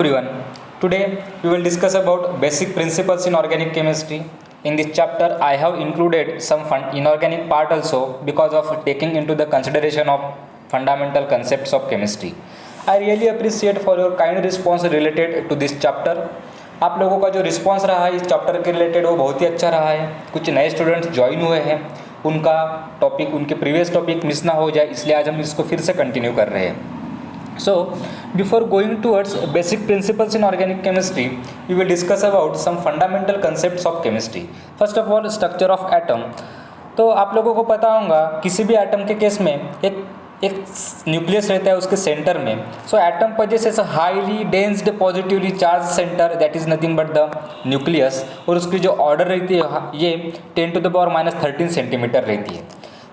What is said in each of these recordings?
Everyone, today we will discuss about basic principles in organic chemistry. In this chapter, I have included some inorganic part also because of taking into the consideration of fundamental concepts of chemistry. I really appreciate for your kind response related to this chapter. आप लोगों का जो response रहा है इस chapter के related वो बहुत ही अच्छा रहा है। कुछ नए स्टूडेंट्स ज्वाइन हुए हैं, उनका टॉपिक उनके प्रीवियस टॉपिक मिस ना हो जाए, इसलिए आज हम इसको फिर से कंटिन्यू कर रहे हैं। So, before going towards basic principles in organic chemistry, we will discuss about some fundamental concepts of chemistry. First of all, structure of atom. तो आप लोगों को पता होगा किसी भी एटम के केस में एक न्यूक्लियस रहता है उसके सेंटर में. सो atom possesses a highly densed positively charged center that is nothing but the nucleus. और उसकी जो ऑर्डर रहती है ये 10⁻⁻13 सेंटीमीटर रहती है.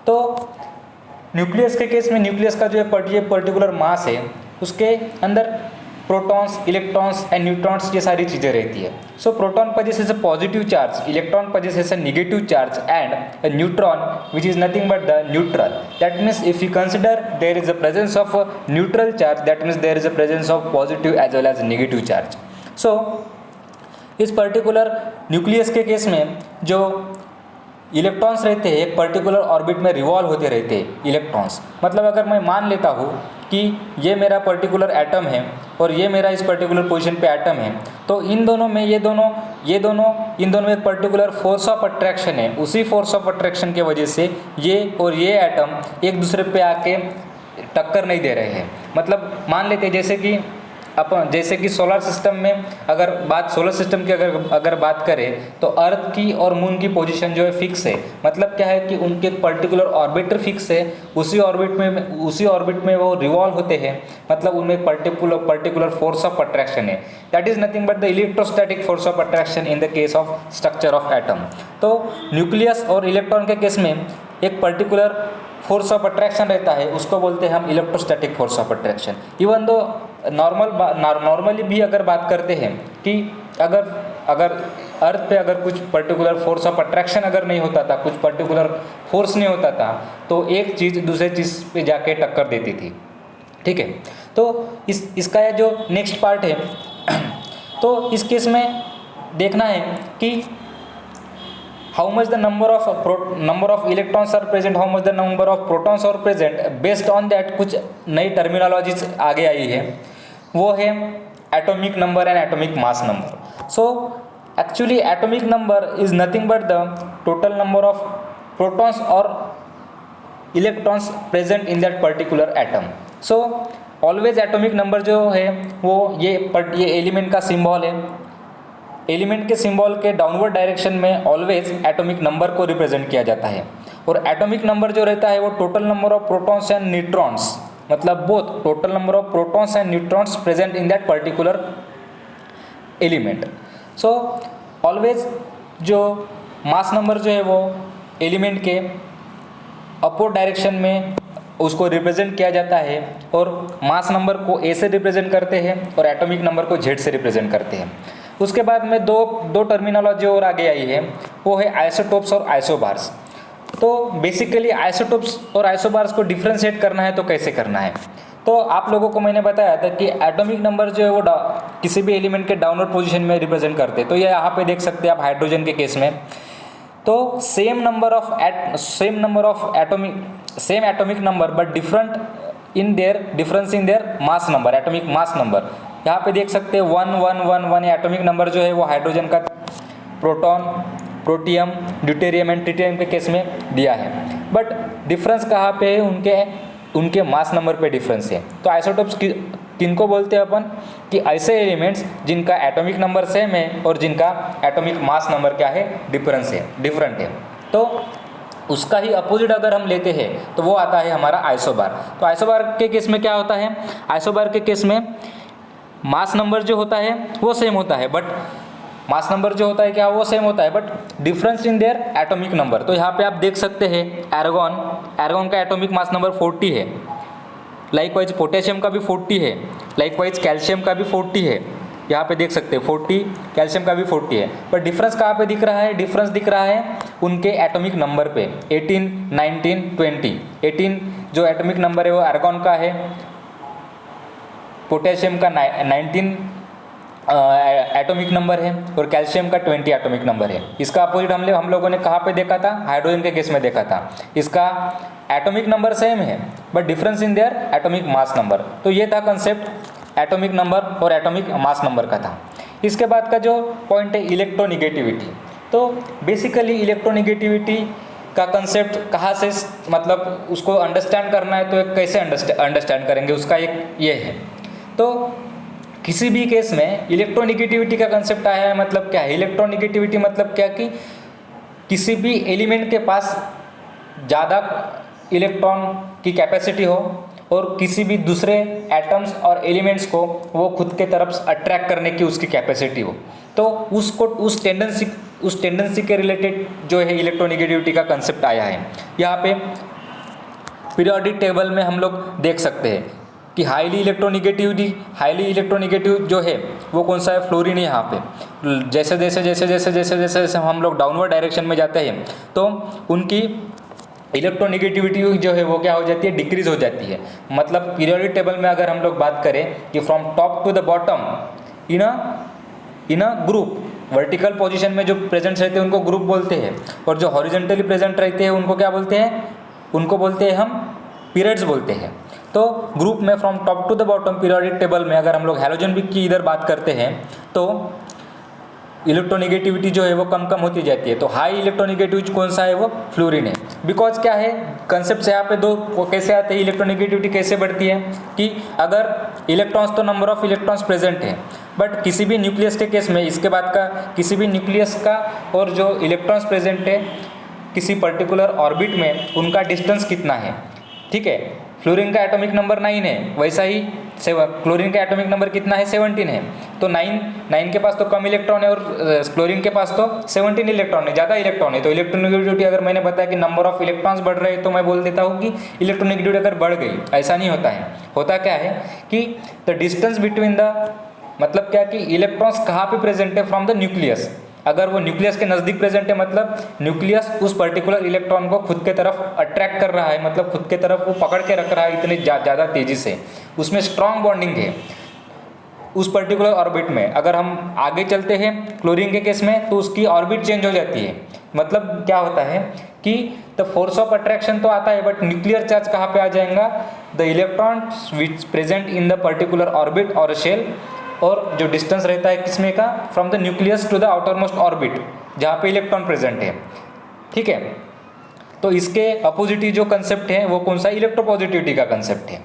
तो न्यूक्लियस के केस में न्यूक्लियस का जो ये पर्टिकुलर मास है उसके अंदर प्रोटॉन्स, इलेक्ट्रॉन्स एंड न्यूट्रॉन्स ये सारी चीज़ें रहती है. सो proton possesses a positive charge, electron possesses a negative charge and a neutron which is nothing but the neutral. That means if you consider there is a presence of a neutral charge, that means there is a presence of positive as well as negative charge. So इस particular nucleus के case में जो electrons रहते हैं एक particular orbit में revolve होते रहते हैं. इलेक्ट्रॉन्स मतलब अगर मैं मान लेता हूँ कि ये मेरा पर्टिकुलर एटम है और ये मेरा इस पर्टिकुलर पोजीशन पे एटम है, तो इन दोनों में इन दोनों में एक पर्टिकुलर फोर्स ऑफ अट्रैक्शन है. उसी फोर्स ऑफ अट्रैक्शन के वजह से ये और ये एटम एक दूसरे पे आके टक्कर नहीं दे रहे हैं. मतलब मान लेते हैं जैसे कि सोलर सिस्टम में सोलर सिस्टम की अगर बात करें तो अर्थ की और मून की पोजीशन जो है फिक्स है. मतलब क्या है कि उनके पर्टिकुलर ऑर्बिटर फिक्स है, उसी ऑर्बिट में वो रिवॉल्व होते हैं. मतलब उनमें एक पर्टिकुलर फोर्स ऑफ अट्रैक्शन है. That is nothing but the electrostatic force of attraction in the case of structure of atom. तो न्यूक्लियस और इलेक्ट्रॉन के केस में एक पर्टिकुलर फोर्स ऑफ अट्रैक्शन रहता है, उसको बोलते हैं हम electrostatic force of attraction. Even though normally भी अगर बात करते हैं कि अगर अर्थ पे अगर कुछ पर्टिकुलर फोर्स ऑफ अट्रैक्शन अगर नहीं होता था, कुछ पर्टिकुलर फोर्स नहीं होता था, तो एक चीज़ दूसरे चीज़ पे जाके टक्कर देती थी. ठीक है, तो इसका जो नेक्स्ट पार्ट है तो इस केस में देखना है कि how much the number of electrons are present, how much the number of protons are present. Based on that कुछ नई टर्मिनोलॉजीज आगे आई है, वो है atomic number and atomic mass number. So actually atomic number is nothing but the total number of protons और electrons present in that particular atom. So always atomic number जो है वो ये एलिमेंट का सिंबल है. एलिमेंट के symbol के downward direction में ऑलवेज एटॉमिक नंबर को रिप्रेजेंट किया जाता है. और एटॉमिक नंबर जो रहता है वो total number of protons and neutrons, मतलब both total number of protons and neutrons present in that particular element. So always जो मास नंबर जो है वो एलिमेंट के अपवर्ड डायरेक्शन में उसको रिप्रेजेंट किया जाता है, और मास नंबर को ए से रिप्रेजेंट करते हैं और एटॉमिक नंबर को जेड से रिप्रेजेंट करते हैं. उसके बाद में दो टर्मिनोलॉजी और आगे आई है, वो है आइसोटोप्स और आइसोबार्स. तो बेसिकली आइसोटोप्स और आइसोबार्स को डिफ्रेंशिएट करना है तो कैसे करना है, तो आप लोगों को मैंने बताया था कि एटॉमिक नंबर जो है वो किसी भी एलिमेंट के डाउनवर्ड पोजीशन में रिप्रेजेंट करते हैं. तो ये यहाँ पे देख सकते हैं आप हाइड्रोजन के केस में, तो same atomic number but difference in their mass number, atomic mass number. यहाँ पे देख सकते हैं 1 1 1 1 एटॉमिक नंबर जो है वो हाइड्रोजन का proton, protium, deuterium and tritium के केस में दिया है. बट डिफरेंस कहाँ पे है, उनके मास नंबर पे डिफरेंस है. तो आइसोटोप्स किनको बोलते हैं अपन, कि ऐसे एलिमेंट्स जिनका एटॉमिक नंबर सेम है और जिनका एटॉमिक मास नंबर क्या है, डिफरेंट है. तो उसका ही अपोजिट अगर हम लेते हैं तो वो आता है हमारा आइसोबार. तो आइसोबार के केस में क्या होता है, आइसोबार के केस में मास नंबर जो होता है वो सेम होता है, बट मास नंबर जो होता है क्या वो सेम होता है, but difference in their atomic number. तो यहाँ पे आप देख सकते हैं एर्गॉन का एटॉमिक मास नंबर 40 है. लाइकवाइज पोटेशियम का भी 40 है, लाइकवाइज कैल्शियम का भी 40 है. यहाँ पे देख सकते हैं 40, कैल्शियम का भी 40 है. पर डिफरेंस कहाँ पे दिख रहा है, डिफरेंस दिख रहा है उनके एटॉमिक नंबर पे. 18, 19, 20. 18 जो एटॉमिक नंबर है वो एर्गॉन का है, पोटेशियम का 19 एटॉमिक नंबर है और कैल्शियम का 20 एटॉमिक नंबर है। इसका अपोजिट हम लोगों ने कहाँ पे देखा था, हाइड्रोजन के केस में देखा था। इसका एटॉमिक नंबर सेम है but difference in their atomic mass number. तो ये था कंसेप्ट एटॉमिक नंबर और एटॉमिक मास नंबर का था। इसके बाद का जो पॉइंट है इलेक्ट्रोनिगेटिविटी। तो बेसिकली इलेक्ट्रोनिगेटिविटी का कंसेप्ट कहाँ से मतलब उसको अंडरस्टैंड करना है तो एक कैसे अंडरस्टैंड करेंगे उसका एक ये है। तो किसी भी केस में इलेक्ट्रोनिगेटिविटी का कंसेप्ट आया है, मतलब क्या है इलेक्ट्रोनिगेटिविटी, मतलब क्या कि किसी भी एलिमेंट के पास ज़्यादा इलेक्ट्रॉन की कैपेसिटी हो और किसी भी दूसरे एटम्स और एलिमेंट्स को वो खुद के तरफ अट्रैक्ट करने की उसकी कैपेसिटी हो, तो उसको उस टेंडेंसी के रिलेटेड जो है इलेक्ट्रोनिगेटिविटी का कंसेप्ट आया है। यहाँ पे पीरियोडिक टेबल में हम लोग देख सकते हैं कि हाईली इलेक्ट्रोनिगेटिव जो है वो कौन सा है, फ्लोरीन है। यहाँ पे जैसे हम लोग डाउनवर्ड डायरेक्शन में जाते हैं तो उनकी इलेक्ट्रोनिगेटिविटी जो है वो क्या हो जाती है, डिक्रीज हो जाती है। मतलब पीरियोडिक टेबल में अगर हम लोग बात करें कि from top to the bottom in a group, vertical position में जो प्रेजेंट रहते हैं उनको ग्रुप बोलते हैं, और जो हॉरिजॉन्टली प्रेजेंट रहते हैं उनको क्या बोलते हैं, उनको बोलते हैं हम पीरियड्स बोलते हैं। तो ग्रुप में from top to the bottom periodic table में अगर हम लोग हैलोजन की इधर बात करते हैं तो इलेक्ट्रोनिगेटिविटी जो है वो कम होती जाती है। तो हाई इलेक्ट्रोनिगेटिव कौन सा है, वो फ्लोरीन है। बिकॉज क्या है कंसेप्ट यहाँ पे दो कैसे आते हैं, इलेक्ट्रोनिगेटिविटी कैसे बढ़ती है कि अगर इलेक्ट्रॉन्स तो नंबर ऑफ इलेक्ट्रॉन्स प्रेजेंट है, बट किसी भी न्यूक्लियस के केस में इसके बाद का किसी भी न्यूक्लियस का और जो इलेक्ट्रॉन्स प्रेजेंट है किसी पर्टिकुलर ऑर्बिट में उनका डिस्टेंस कितना है, ठीक है। फ्लोरीन का एटॉमिक नंबर 9 है, वैसा ही क्लोरीन का एटॉमिक नंबर कितना है, 17 है। तो 9 के पास तो कम इलेक्ट्रॉन है और क्लोरीन के पास तो 17 इलेक्ट्रॉन है, ज़्यादा इलेक्ट्रॉन है। तो इलेक्ट्रोनिगेटिविटी अगर मैंने बताया कि नंबर ऑफ इलेक्ट्रॉन्स बढ़ रहे हैं तो मैं बोल देता हूँ कि इलेक्ट्रोनिगेटिविटी अगर बढ़ गई। ऐसा नहीं होता है, होता क्या है कि द डिस्टेंस बिटवीन द, मतलब क्या कि इलेक्ट्रॉन्स कहाँ पे प्रेजेंट है फ्रॉम द न्यूक्लियस, अगर वो न्यूक्लियस के नज़दीक प्रेजेंट है मतलब न्यूक्लियस उस पर्टिकुलर इलेक्ट्रॉन को खुद के तरफ अट्रैक्ट कर रहा है, मतलब खुद के तरफ वो पकड़ के रख रहा है इतनी ज़्यादा तेज़ी से, उसमें स्ट्रॉन्ग बॉन्डिंग है उस पर्टिकुलर ऑर्बिट में। अगर हम आगे चलते हैं क्लोरीन के केस में तो उसकी ऑर्बिट चेंज हो जाती है। मतलब क्या होता है कि द फोर्स ऑफ अट्रैक्शन तो आता है बट न्यूक्लियर चार्ज कहाँ पे आ जाएगा, the electrons which present in the particular orbit और शेल, और जो डिस्टेंस रहता है किसमें का, from the nucleus to the outermost orbit जहाँ पे इलेक्ट्रॉन प्रेजेंट है, ठीक है। तो इसके अपोजिट जो कंसेप्ट है वो कौन सा, इलेक्ट्रोपॉजिटिविटी का कंसेप्ट है।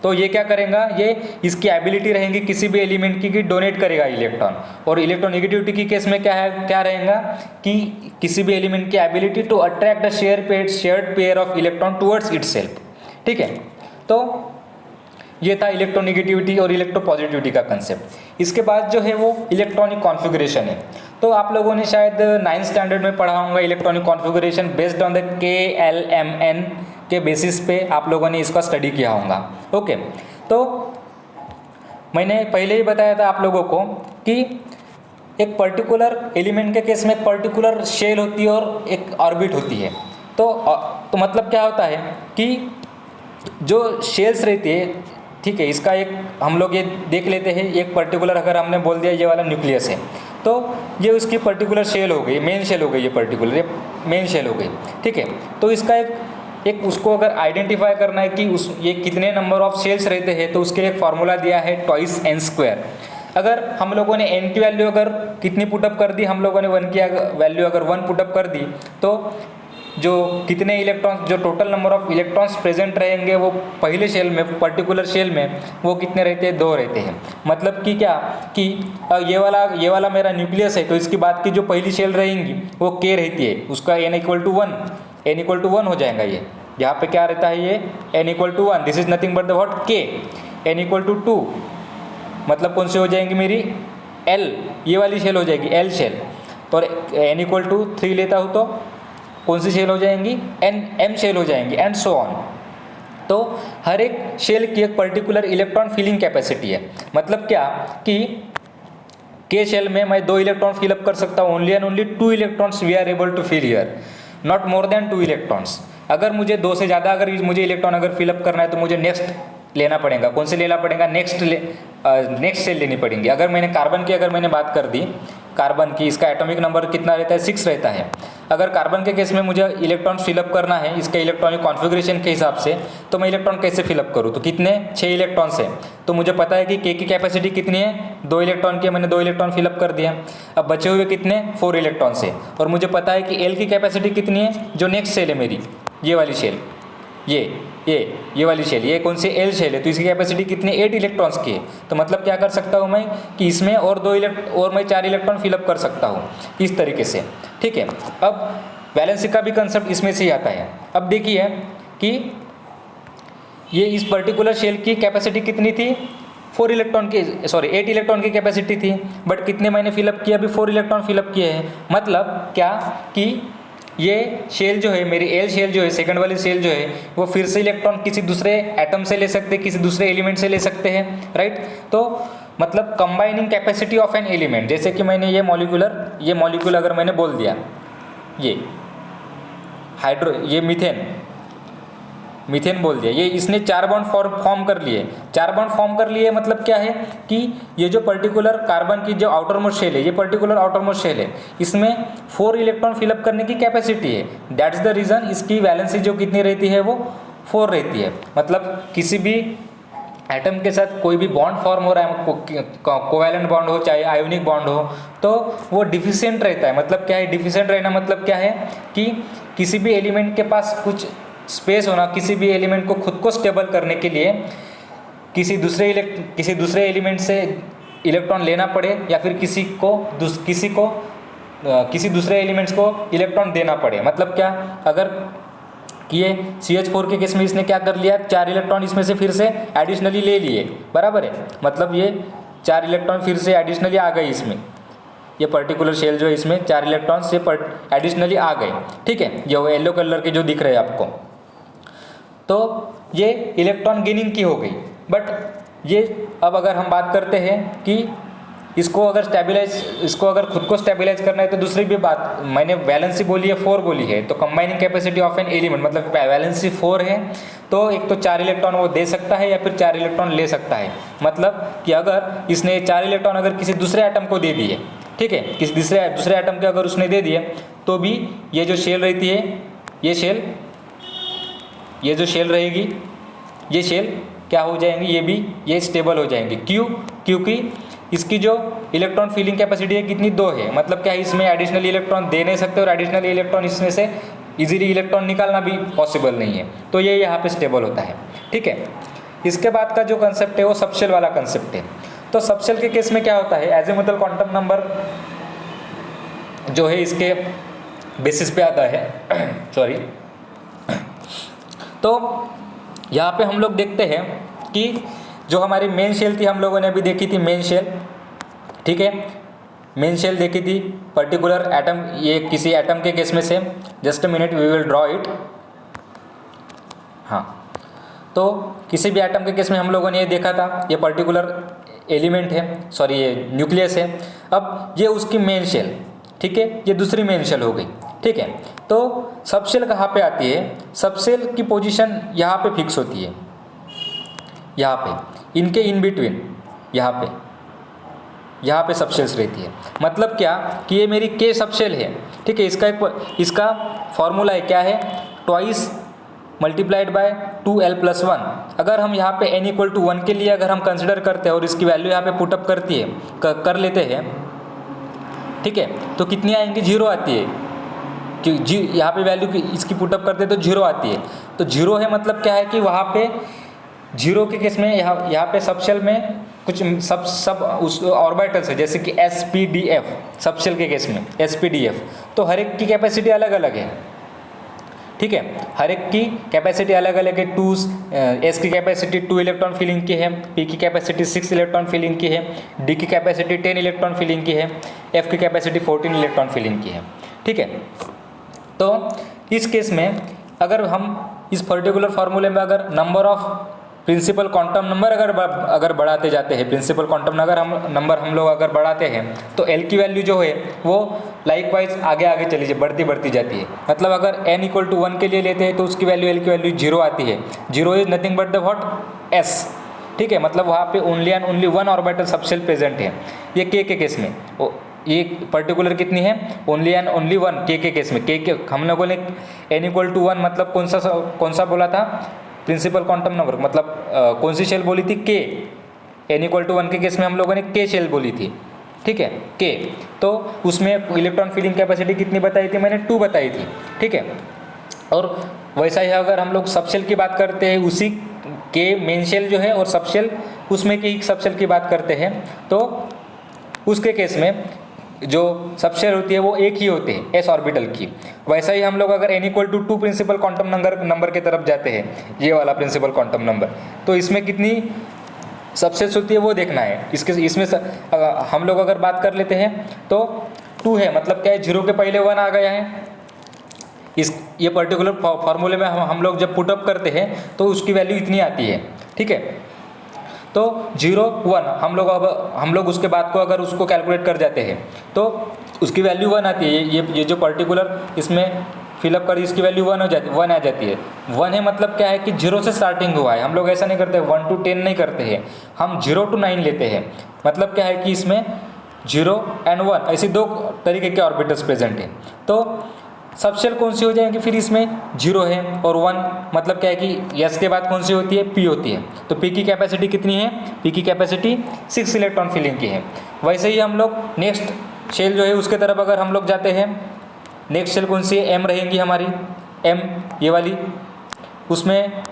तो ये क्या करेगा, ये इसकी एबिलिटी रहेगी किसी भी एलिमेंट की डोनेट करेगा इलेक्ट्रॉन। और इलेक्ट्रोनिगेटिविटी की केस में क्या है, क्या रहेगा कि किसी भी एलिमेंट की ability to attract the shared pair of electron towards itself, ठीक है। तो ये था इलेक्ट्रोनिगेटिविटी और इलेक्ट्रोपॉजिटिविटी का कंसेप्ट। इसके बाद जो है वो इलेक्ट्रॉनिक कॉन्फ़िगरेशन है। तो आप लोगों ने शायद 9th स्टैंडर्ड में पढ़ा होगा electronic configuration based on the KLMN के बेसिस पे आप लोगों ने इसका स्टडी किया होगा, ओके। तो मैंने पहले ही बताया था आप लोगों को कि एक पर्टिकुलर एलिमेंट के केस में एक पर्टिकुलर शेल होती है और एक ऑर्बिट होती है। तो मतलब क्या होता है कि जो शेल्स रहती है, ठीक है, इसका एक हम लोग ये देख लेते हैं, एक पर्टिकुलर अगर हमने बोल दिया ये वाला न्यूक्लियस है तो ये उसकी पर्टिकुलर शेल हो गई, मेन शेल हो गई, ये पर्टिकुलर ये मेन शेल हो गई, ठीक है। तो इसका एक उसको अगर आइडेंटिफाई करना है कि ये कितने नंबर ऑफ शेल्स रहते हैं तो उसके लिए एक फार्मूला दिया है ट्वाइस n²। अगर हम लोगों ने n की वैल्यू अगर कितनी पुटअप कर दी, हम लोगों ने 1 की वैल्यू अगर 1 पुटअप कर दी तो जो कितने इलेक्ट्रॉन्स, जो total number of electrons present रहेंगे वो पहले शेल में, पर्टिकुलर शेल में वो कितने रहते हैं, 2 रहते हैं। मतलब कि क्या कि ये वाला मेरा न्यूक्लियस है तो इसकी बात की जो पहली शेल रहेंगी वो K रहती है, उसका n = 1 हो जाएगा। ये यहाँ पे क्या रहता है, ये n = 1, this is nothing but the what K। n = 2 मतलब कौन सी हो जाएंगी मेरी, L, ये वाली शेल हो जाएगी L शेल। और n = 3 लेता हूँ तो कौन सी शेल हो जाएंगी, M शेल हो जाएंगी, एंड सो ऑन। तो हर एक शेल की एक पर्टिकुलर इलेक्ट्रॉन फिलिंग कैपेसिटी है। मतलब क्या कि K शेल में मैं 2 इलेक्ट्रॉन फिलअप कर सकता हूँ, only and only 2 electrons we are able to fill here, not more than 2 electrons. अगर मुझे 2 से ज़्यादा अगर मुझे इलेक्ट्रॉन अगर फिलअप करना है तो मुझे नेक्स्ट लेना पड़ेगा। कौन से लेना पड़ेगा, नेक्स्ट नेक्स्ट शेल लेनी पड़ेंगी। अगर मैंने कार्बन की बात कर दी, कार्बन की इसका एटॉमिक नंबर कितना रहता है, 6 रहता है। अगर कार्बन के केस में मुझे इलेक्ट्रॉन फिलअप करना है इसके इलेक्ट्रॉनिक कॉन्फ़िगरेशन के हिसाब से, तो मैं इलेक्ट्रॉन कैसे फिलअप करूँ, तो कितने 6 इलेक्ट्रॉन्स है, तो मुझे पता है कि के की कैपेसिटी कितनी है, 2 इलेक्ट्रॉन की, मैंने 2 इलेक्ट्रॉन फिलअप कर दिया। अब बचे हुए कितने 4 इलेक्ट्रॉन्स है, और मुझे पता है कि एल की कैपेसिटी कितनी है, जो नेक्स्ट शेल है मेरी, ये वाली शेल, ये वाली शेल, ये कौन सी एल शेल है, तो इसकी कैपेसिटी कितनी 8 इलेक्ट्रॉन्स की है। तो मतलब क्या कर सकता हूँ मैं कि इसमें और मैं 4 इलेक्ट्रॉन फिलअप कर सकता हूँ इस तरीके से, ठीक है। अब वैलेंसी का भी कंसेप्ट इसमें से ही आता है। अब देखिए कि ये इस पर्टिकुलर शेल की कैपेसिटी कितनी थी, 8 इलेक्ट्रॉन की कैपेसिटी थी, बट कितने मैंने फिलअप किया, अभी 4 इलेक्ट्रॉन फिलअप किए हैं। मतलब क्या कि ये शेल जो है मेरी एल शेल जो है, सेकंड वाली शेल जो है, वो फिर से इलेक्ट्रॉन किसी दूसरे एटम से ले सकते हैं, किसी दूसरे एलिमेंट से ले सकते हैं, राइट। तो मतलब combining capacity of an element, जैसे कि मैंने ये मॉलिक्यूल अगर मैंने बोल दिया, ये मीथेन बोल दिया, ये इसने 4 बॉन्ड फॉर्म कर लिए। 4 बॉन्ड फॉर्म कर लिए मतलब क्या है कि ये जो पर्टिकुलर कार्बन की जो आउटर मोस्ट शेल है, ये पर्टिकुलर आउटर मोस्ट शेल है, इसमें 4 इलेक्ट्रॉन फिलअप करने की कैपेसिटी है। दैट्स द रीज़न इसकी वैलेंसी जो कितनी रहती है, वो 4 रहती है। मतलब किसी भी एटम के साथ कोई भी बॉन्ड फॉर्म हो रहा है, कोवैलेंट बॉन्ड हो चाहे आयोनिक बॉन्ड हो, तो वो डिफिशिएंट रहता है। मतलब क्या है डिफिशिएंट रहना, मतलब क्या है कि किसी भी एलिमेंट के पास कुछ स्पेस होना, किसी भी एलिमेंट को खुद को स्टेबल करने के लिए किसी दूसरे एलिमेंट से इलेक्ट्रॉन लेना पड़े, या फिर किसी दूसरे एलिमेंट्स को इलेक्ट्रॉन देना पड़े। मतलब क्या, अगर ये CH4 के केस में इसने क्या कर लिया, 4 इलेक्ट्रॉन इसमें से फिर से एडिशनली ले लिए, बराबर है। मतलब ये 4 इलेक्ट्रॉन फिर से एडिशनली आ गए इसमें, ये पर्टिकुलर शेल जो है इसमें 4 इलेक्ट्रॉन से एडिशनली आ गए, ठीक है। ये वो येलो कलर के जो दिख रहे हैं आपको, तो ये इलेक्ट्रॉन गेनिंग की हो गई। बट ये अब अगर हम बात करते हैं कि इसको अगर खुद को स्टेबलाइज करना है, तो दूसरी भी बात, मैंने वैलेंसी बोली है 4 बोली है, तो combining capacity of an element मतलब वैलेंसी 4 है, तो एक तो 4 इलेक्ट्रॉन वो दे सकता है या फिर 4 इलेक्ट्रॉन ले सकता है। मतलब कि अगर इसने 4 इलेक्ट्रॉन अगर किसी दूसरे एटम को दे दिए, ठीक है, किसी दूसरे एटम के अगर उसने दे दिए, तो भी ये जो शेल रहती है, ये जो शेल रहेगी, ये शेल क्या हो जाएंगी, ये स्टेबल हो जाएंगी। क्यों? क्योंकि इसकी जो इलेक्ट्रॉन फिलिंग कैपेसिटी है कितनी 2 है। मतलब क्या है, इसमें एडिशनल इलेक्ट्रॉन दे नहीं सकते, और एडिशनल इलेक्ट्रॉन इसमें से इजीली इलेक्ट्रॉन निकालना भी पॉसिबल नहीं है, तो ये यहाँ पे स्टेबल होता है, ठीक है। इसके बाद का जो कंसेप्ट है वो सबशेल वाला कंसेप्ट है। तो सबशेल के केस में क्या होता है, एजिमुथल क्वांटम नंबर जो है इसके बेसिस पे आता है सॉरी। तो यहाँ पे हम लोग देखते हैं कि जो हमारी मेन शेल थी, हम लोगों ने अभी देखी थी मेन शेल, ठीक है। मेन शेल देखी थी पर्टिकुलर एटम, ये किसी एटम के केस में से, just a minute we will draw it. हाँ, तो किसी भी एटम के केस में हम लोगों ने ये देखा था, ये पर्टिकुलर एलिमेंट है, सॉरी ये न्यूक्लियस है। अब ये उसकी मेन शेल, ठीक है, ये दूसरी मेन शेल हो गई, ठीक है। तो सबशेल कहाँ पे आती है, सबशेल की पोजीशन यहाँ पे फिक्स होती है, यहाँ पे इनके इन बिटवीन, यहाँ पे सबशेल्स रहती है। मतलब क्या कि ये मेरी के सबशेल है, ठीक है। इसका फॉर्मूला है, क्या है, ट्वाइस मल्टीप्लाइड बाय 2l+1। अगर हम यहाँ पे n=1 के लिए अगर हम कंसिडर करते हैं और इसकी वैल्यू यहाँ पे पुटअप कर लेते हैं, ठीक है, तो कितनी आएंगी, 0 आती है। कि यहाँ पे वैल्यू इसकी पुटअप करते हैं तो 0 आती है। तो 0 है मतलब क्या है कि वहाँ पे 0 के केस में यहाँ पे सबशेल में कुछ सब उस ऑर्बिटल्स है, जैसे कि sp-df, सबशेल के केस में sp-df। तो हर एक की कैपेसिटी अलग अलग है, ठीक है, हर एक की कैपेसिटी अलग अलग है। S की कैपेसिटी 2 इलेक्ट्रॉन फिलिंग की है, P की कैपेसिटी 6 इलेक्ट्रॉन फिलिंग की है, D की कैपेसिटी 10 इलेक्ट्रॉन फिलिंग की है, F की कैपेसिटी 14 इलेक्ट्रॉन फिलिंग की है, ठीक है। तो इस केस में अगर हम इस पर्टिकुलर फार्मूले में अगर number of principal quantum number अगर बढ़ाते जाते हैं, प्रिंसिपल क्वांटम नंबर हम लोग अगर बढ़ाते हैं, तो L की वैल्यू जो है वो लाइकवाइज आगे चली बढ़ती जाती है। मतलब अगर n=1 के लिए लेते हैं तो उसकी वैल्यू L की वैल्यू 0 आती है। 0 is nothing but the what, S। ठीक है, मतलब वहाँ पे only and only one orbital subshell present है। ये के केस में ये पर्टिकुलर कितनी है, ओनली एंड ओनली वन के केस में। के हम लोगों ने n=1 मतलब कौन सा बोला था, प्रिंसिपल क्वांटम नंबर, मतलब कौन सी शेल बोली थी, के। n=1 के केस में हम लोगों ने के शेल बोली थी, ठीक है, के। तो उसमें इलेक्ट्रॉन फिलिंग कैपेसिटी कितनी बताई थी मैंने, 2 बताई थी, ठीक है। और वैसा ही अगर हम लोग सबशेल की बात करते हैं, उसी के मेन शेल जो है और सबशेल उसमें की सबशेल की बात करते हैं, तो उसके केस में जो सबशेल होती है वो एक ही होते हैं, एस ऑर्बिटल की। वैसा ही हम लोग अगर n=2 प्रिंसिपल क्वांटम नंबर के तरफ जाते हैं, ये वाला प्रिंसिपल क्वांटम नंबर, तो इसमें कितनी सबशेल्स होती है वो देखना है। इसमें हम लोग अगर बात कर लेते हैं तो 2 है, मतलब क्या है, 0 के पहले 1 आ गया है। ये पर्टिकुलर फॉर्मूले में हम लोग जब पुटअप करते हैं तो उसकी वैल्यू इतनी आती है, ठीक है। तो 0 1 हम लोग उसके बाद को अगर उसको कैलकुलेट कर जाते हैं तो उसकी वैल्यू 1 आती है। ये जो पर्टिकुलर इसमें फिलअप कर, इसकी वैल्यू 1 आ जाती है। 1 है मतलब क्या है कि 0 से स्टार्टिंग हुआ है। हम लोग ऐसा नहीं करते 1 to 10 नहीं करते हैं, हम 0 to 9 लेते हैं। मतलब क्या है कि इसमें 0 and 1 ऐसी 2 तरीके के ऑर्बिटल्स प्रेजेंट हैं। तो सबशेल कौन सी हो जाएंगी फिर, इसमें 0 है और 1, मतलब क्या है कि S के बाद कौन सी होती है, P होती है। तो P की कैपेसिटी कितनी है, P की कैपेसिटी 6 इलेक्ट्रॉन फिलिंग की है। वैसे ही हम लोग नेक्स्ट शेल जो है उसके तरफ अगर हम लोग जाते हैं, नेक्स्ट शेल कौन सी है, M रहेंगी हमारी, M ये वाली, उसमें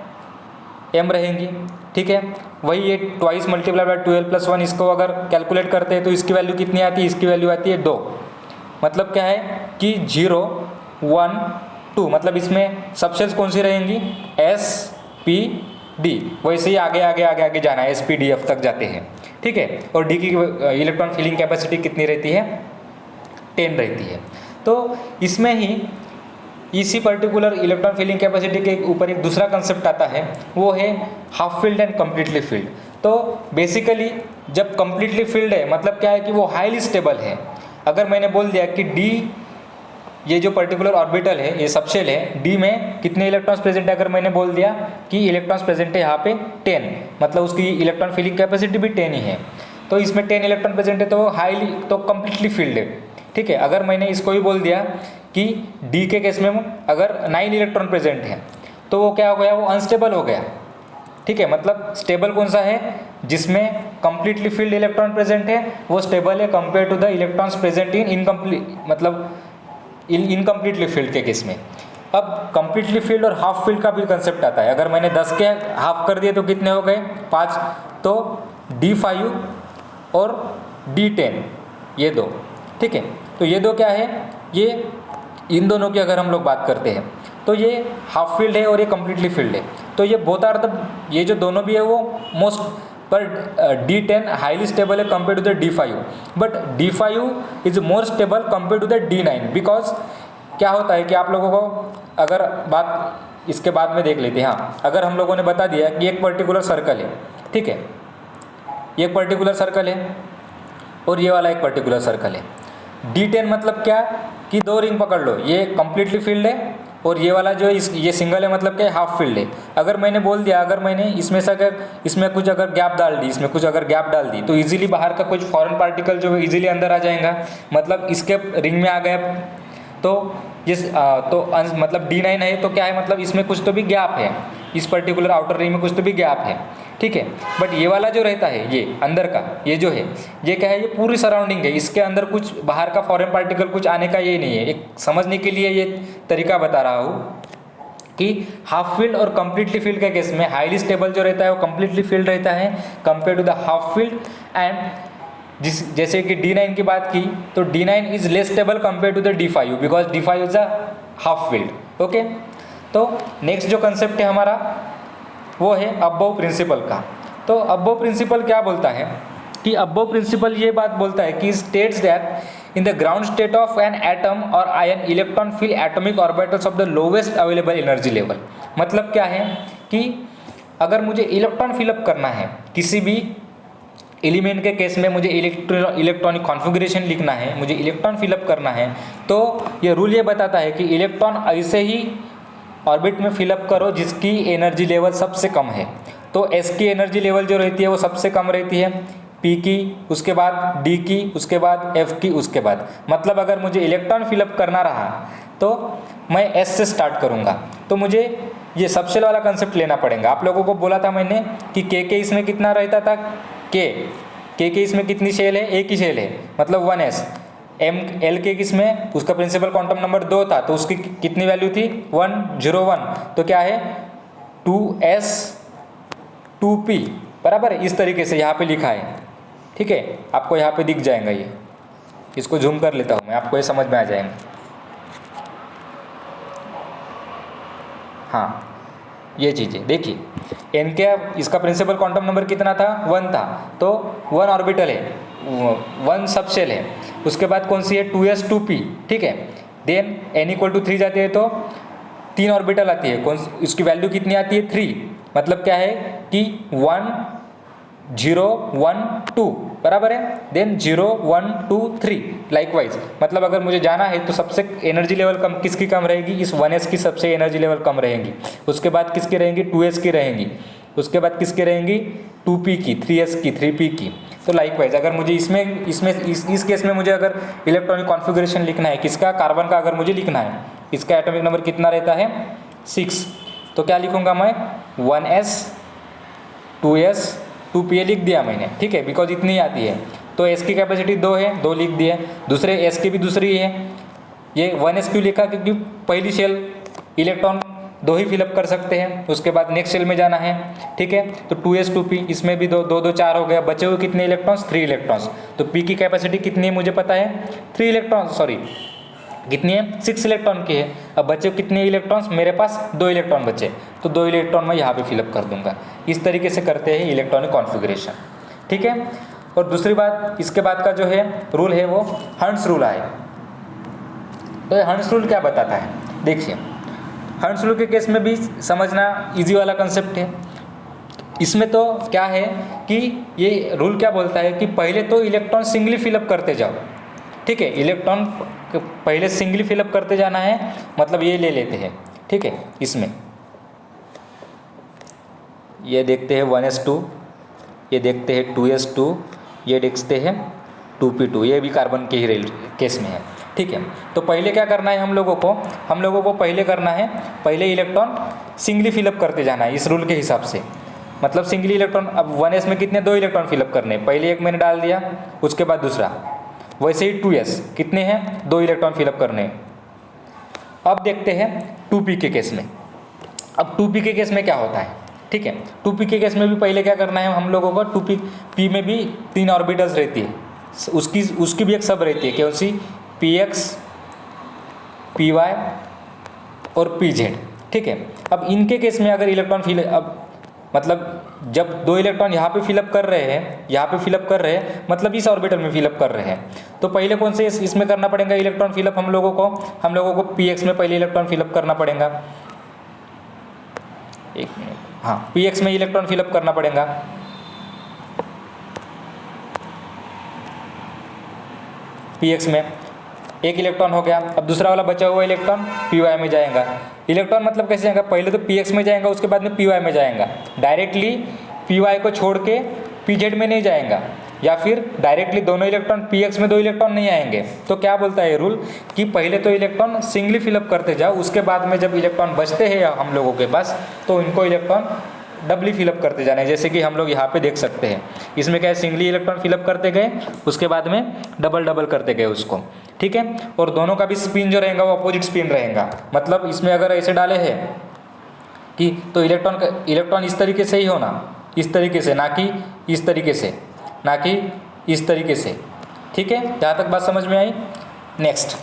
M रहेंगी, ठीक है। वही ये 2 × 12 + 1 इसको अगर कैलकुलेट करते हैं तो इसकी वैल्यू कितनी आती है, इसकी वैल्यू आती है 2। मतलब क्या है कि 0 1 2, मतलब इसमें सबशेल्स कौन सी रहेंगी, S P D। वैसे ही आगे जाना है, S P D F तक जाते हैं, ठीक है। और D की इलेक्ट्रॉन फिलिंग कैपेसिटी कितनी रहती है, 10 रहती है। तो इसमें ही इसी पर्टिकुलर इलेक्ट्रॉन फिलिंग कैपेसिटी के ऊपर एक दूसरा कंसेप्ट आता है, वो है half filled and completely field. तो बेसिकली जब कम्प्लीटली फील्ड है मतलब क्या है कि वो हाईली स्टेबल है। अगर मैंने बोल दिया कि D ये जो पर्टिकुलर ऑर्बिटल है, ये सबशेल है, D में कितने इलेक्ट्रॉन्स प्रेजेंट है, अगर मैंने बोल दिया कि इलेक्ट्रॉन्स प्रेजेंट है यहाँ पे 10, मतलब उसकी इलेक्ट्रॉन फिलिंग कैपेसिटी भी 10 ही है। तो इसमें 10 इलेक्ट्रॉन प्रेजेंट है तो हाईली, तो कम्प्लीटली फील्ड है, ठीक है। अगर मैंने इसको भी बोल दिया कि D के केस में अगर 9 इलेक्ट्रॉन प्रेजेंट है तो वो क्या हो गया, वो अनस्टेबल हो गया, ठीक है। मतलब स्टेबल कौन सा है, जिसमें कंप्लीटली फील्ड इलेक्ट्रॉन प्रेजेंट है वो स्टेबल है compare to the electrons present in incomplete, मतलब इनकम्प्लीटली फील्ड के केस में। अब कंप्लीटली फील्ड और हाफ फील्ड का भी कंसेप्ट आता है। अगर मैंने 10 के हाफ कर दिए तो कितने हो गए, 5। तो D5 और D10 ये 2, ठीक है। तो ये 2 क्या है, ये इन दोनों की अगर हम लोग बात करते हैं तो ये हाफ फील्ड है और ये कम्प्लीटली फील्ड है। तो ये बोथ आर द, ये जो दोनों भी है वो मोस्ट, पर D10 हाईली स्टेबल है compare to the D5, but D5 is more stable compare to the D9। Because क्या होता है कि आप लोगों को अगर बात इसके बाद में देख लेते हैं, हाँ, अगर हम लोगों ने बता दिया कि एक पर्टिकुलर सर्कल है, ठीक है, ये एक पर्टिकुलर सर्कल है और ये वाला एक पर्टिकुलर सर्कल है। D10 मतलब क्या कि 2 रिंग पकड़ लो, ये कम्प्लीटली फील्ड है और ये वाला जो ये सिंगल है, मतलब क्या हाफ फील्ड है। अगर मैंने बोल दिया, अगर मैंने इसमें से अगर इसमें कुछ अगर गैप डाल दी, इसमें कुछ अगर गैप डाल दी तो इजीली बाहर का कुछ फॉरेन पार्टिकल जो है इजीली अंदर आ जाएगा, मतलब इसके रिंग में आ गया। तो मतलब D9 है तो क्या है, मतलब इसमें कुछ तो भी गैप है, इस पर्टिकुलर आउटर रिंग में कुछ तो भी गैप है, ठीक है। बट ये वाला जो रहता है, ये अंदर का ये जो है, ये क्या है, ये पूरी सराउंडिंग है, इसके अंदर कुछ बाहर का फॉरेन पार्टिकल कुछ आने का ये नहीं है। एक समझने के लिए ये तरीका बता रहा हूँ कि हाफ फील्ड और कम्प्लीटली फील्ड के केस में हाईली स्टेबल जो रहता है वो कम्प्लीटली फील्ड रहता है compare to the half filled. And जैसे कि D9 की बात की तो D9 is less stable compare to the D5 because D5 is a half filled. Okay, तो नेक्स्ट जो कंसेप्ट है हमारा वो है अबव प्रिंसिपल का। तो अबव प्रिंसिपल क्या बोलता है कि अबव प्रिंसिपल ये बात बोलता है कि states that in the ground state of an atom और ion electron fill atomic orbitals of the lowest available energy level. मतलब क्या है कि अगर मुझे इलेक्ट्रॉन फिलअप करना है किसी भी एलिमेंट के केस में, मुझे इलेक्ट्रॉनिक कॉन्फ़िगरेशन लिखना है, मुझे इलेक्ट्रॉन फिलअप करना है, तो ये रूल ये बताता है कि इलेक्ट्रॉन ऐसे ही ऑर्बिट में फिलअप करो जिसकी एनर्जी लेवल सबसे कम है। तो S की एनर्जी लेवल जो रहती है वो सबसे कम रहती है, P की, उसके बाद D की, उसके बाद F की, उसके बाद मतलब अगर मुझे इलेक्ट्रॉन फिलअप करना रहा तो मैं S से स्टार्ट करूँगा। तो मुझे ये सबशेल वाला कंसेप्ट लेना पड़ेगा। आप लोगों को बोला था मैंने कि K इसमें कितना रहता था, K इसमें कितनी शेल है, एक ही शेल है मतलब 1s। L के किसमें, उसका प्रिंसिपल क्वांटम नंबर 2 था तो उसकी कितनी वैल्यू थी 101, तो क्या है 2s 2p बराबर। इस तरीके से यहाँ पे लिखा है, ठीक है, आपको यहाँ पे दिख जाएगा ये, इसको जूम कर लेता हूँ मैं, आपको ये समझ में आ जाएगा। हाँ ये चीज़ें देखिए, एन के इसका प्रिंसिपल क्वांटम नंबर कितना था 1 था, तो 1 ऑर्बिटल है, 1 सबशेल है। उसके बाद कौन सी है 2s 2p, ठीक है। देन n = 3 जाते हैं तो 3 ऑर्बिटल आती है, कौन इसकी वैल्यू कितनी आती है 3, मतलब क्या है कि 1 0 1 2 बराबर है। देन 0 1 2 3 लाइकवाइज, मतलब अगर मुझे जाना है तो सबसे एनर्जी लेवल कम किसकी कम रहेगी, इस 1s की सबसे एनर्जी लेवल कम रहेगी। उसके बाद किसकी रहेंगी 2s की रहेंगी, उसके बाद किसकी रहेंगी 2p की, 3s की, 3p की। तो लाइकवाइज अगर मुझे इस केस में मुझे अगर इलेक्ट्रॉनिक कॉन्फ़िगरेशन लिखना है किसका, कार्बन का अगर मुझे लिखना है, इसका एटॉमिक नंबर कितना रहता है 6, तो क्या लिखूंगा मैं 1s 2s 2p लिख दिया मैंने, ठीक है, बिकॉज इतनी आती है। तो s की कैपेसिटी 2 है, 2 लिख दिए। दूसरे s की भी दूसरी है, ये 1s क्यों लिखा, क्योंकि पहली शेल इलेक्ट्रॉन 2 ही फिलअप कर सकते हैं, उसके बाद नेक्स्ट शेल में जाना है, ठीक है। तो 2s 2p, इसमें भी 2 2 4 हो गया, बचे हुए कितने इलेक्ट्रॉन्स 3 इलेक्ट्रॉन्स। तो p की कैपेसिटी कितनी है मुझे पता है 3 इलेक्ट्रॉन, सॉरी कितनी है 6 इलेक्ट्रॉन की है। अब बचे कितने इलेक्ट्रॉन्स, मेरे पास 2 इलेक्ट्रॉन बचे, तो 2 इलेक्ट्रॉन मैं यहाँ पे फिलअप कर दूंगा। इस तरीके से करते हैं इलेक्ट्रॉनिक कॉन्फ़िगरेशन, ठीक है। और दूसरी बात, इसके बाद का जो है रूल है वो हर्ट्ज़ रूल आए। तो हर्ट्ज़ रूल क्या बताता है, देखिए हर्ट्ज़ रूल के केस में भी समझना इजी वाला कंसेप्ट है। इसमें तो क्या है कि ये रूल क्या बोलता है कि पहले तो इलेक्ट्रॉन सिंगली फिलअप करते जाओ, ठीक है। इलेक्ट्रॉन पहले सिंगली फिलअप करते जाना है, मतलब ये ले लेते हैं, ठीक है। इसमें ये देखते हैं 1s2, ये देखते हैं 2s2, ये देखते हैं 2p2, ये भी कार्बन के ही केस में है, ठीक है। तो पहले क्या करना है हम लोगों को पहले करना है, पहले इलेक्ट्रॉन सिंगली फिलअप करते जाना है इस रूल के हिसाब से। मतलब सिंगली इलेक्ट्रॉन, अब 1s में कितने 2 इलेक्ट्रॉन फिलअप करने, पहले एक मैंने डाल दिया, उसके बाद दूसरा, वैसे ही 2s कितने हैं 2 इलेक्ट्रॉन फिलअप करने। अब देखते हैं 2p के केस में। अब 2p के केस में क्या होता है, ठीक है। 2p के केस में भी पहले क्या करना है हम लोगों को, 2p में भी 3 ऑर्बिटल्स रहती है, उसकी भी एक सब रहती है, कौन सी px py और pz, ठीक है। अब इनके केस में अगर इलेक्ट्रॉन अब मतलब जब 2 इलेक्ट्रॉन यहाँ पे फिलअप कर रहे हैं, मतलब इस ऑर्बिटल में फिलअप कर रहे हैं, तो पहले कौन से इसमें करना पड़ेगा इलेक्ट्रॉन फिलअप हम लोगों को px में पहले इलेक्ट्रॉन फिलअप करना पड़ेगा। एक मिनट, हाँ px में इलेक्ट्रॉन फिलअप करना पड़ेगा। px में एक इलेक्ट्रॉन हो गया, अब दूसरा वाला बचा हुआ इलेक्ट्रॉन py में जाएगा। इलेक्ट्रॉन मतलब कैसे जाएगा, पहले तो px में जाएगा, उसके बाद में py में जाएगा, डायरेक्टली py को छोड़ के pz में नहीं जाएगा, या फिर डायरेक्टली दोनों इलेक्ट्रॉन px में 2 इलेक्ट्रॉन नहीं आएंगे। तो क्या बोलता है ये रूल कि पहले तो इलेक्ट्रॉन सिंगली फिलअप करते जाओ, उसके बाद में जब इलेक्ट्रॉन बचते हैं हम लोगों के पास, तो इनको इलेक्ट्रॉन डबली फिलअप करते जाना है। जैसे कि हम लोग यहाँ पे देख सकते हैं, इसमें क्या है सिंगली इलेक्ट्रॉन फिलअप करते गए, उसके बाद में डबल करते गए उसको, ठीक है। और दोनों का भी स्पिन जो रहेगा वो अपोजिट स्पिन रहेगा। मतलब इसमें अगर ऐसे डाले हैं कि तो इलेक्ट्रॉन इस तरीके से ही होना, इस तरीके से, ना कि इस तरीके से, ना कि इस तरीके से, ठीक है। यहाँ तक बात समझ में आई। नेक्स्ट,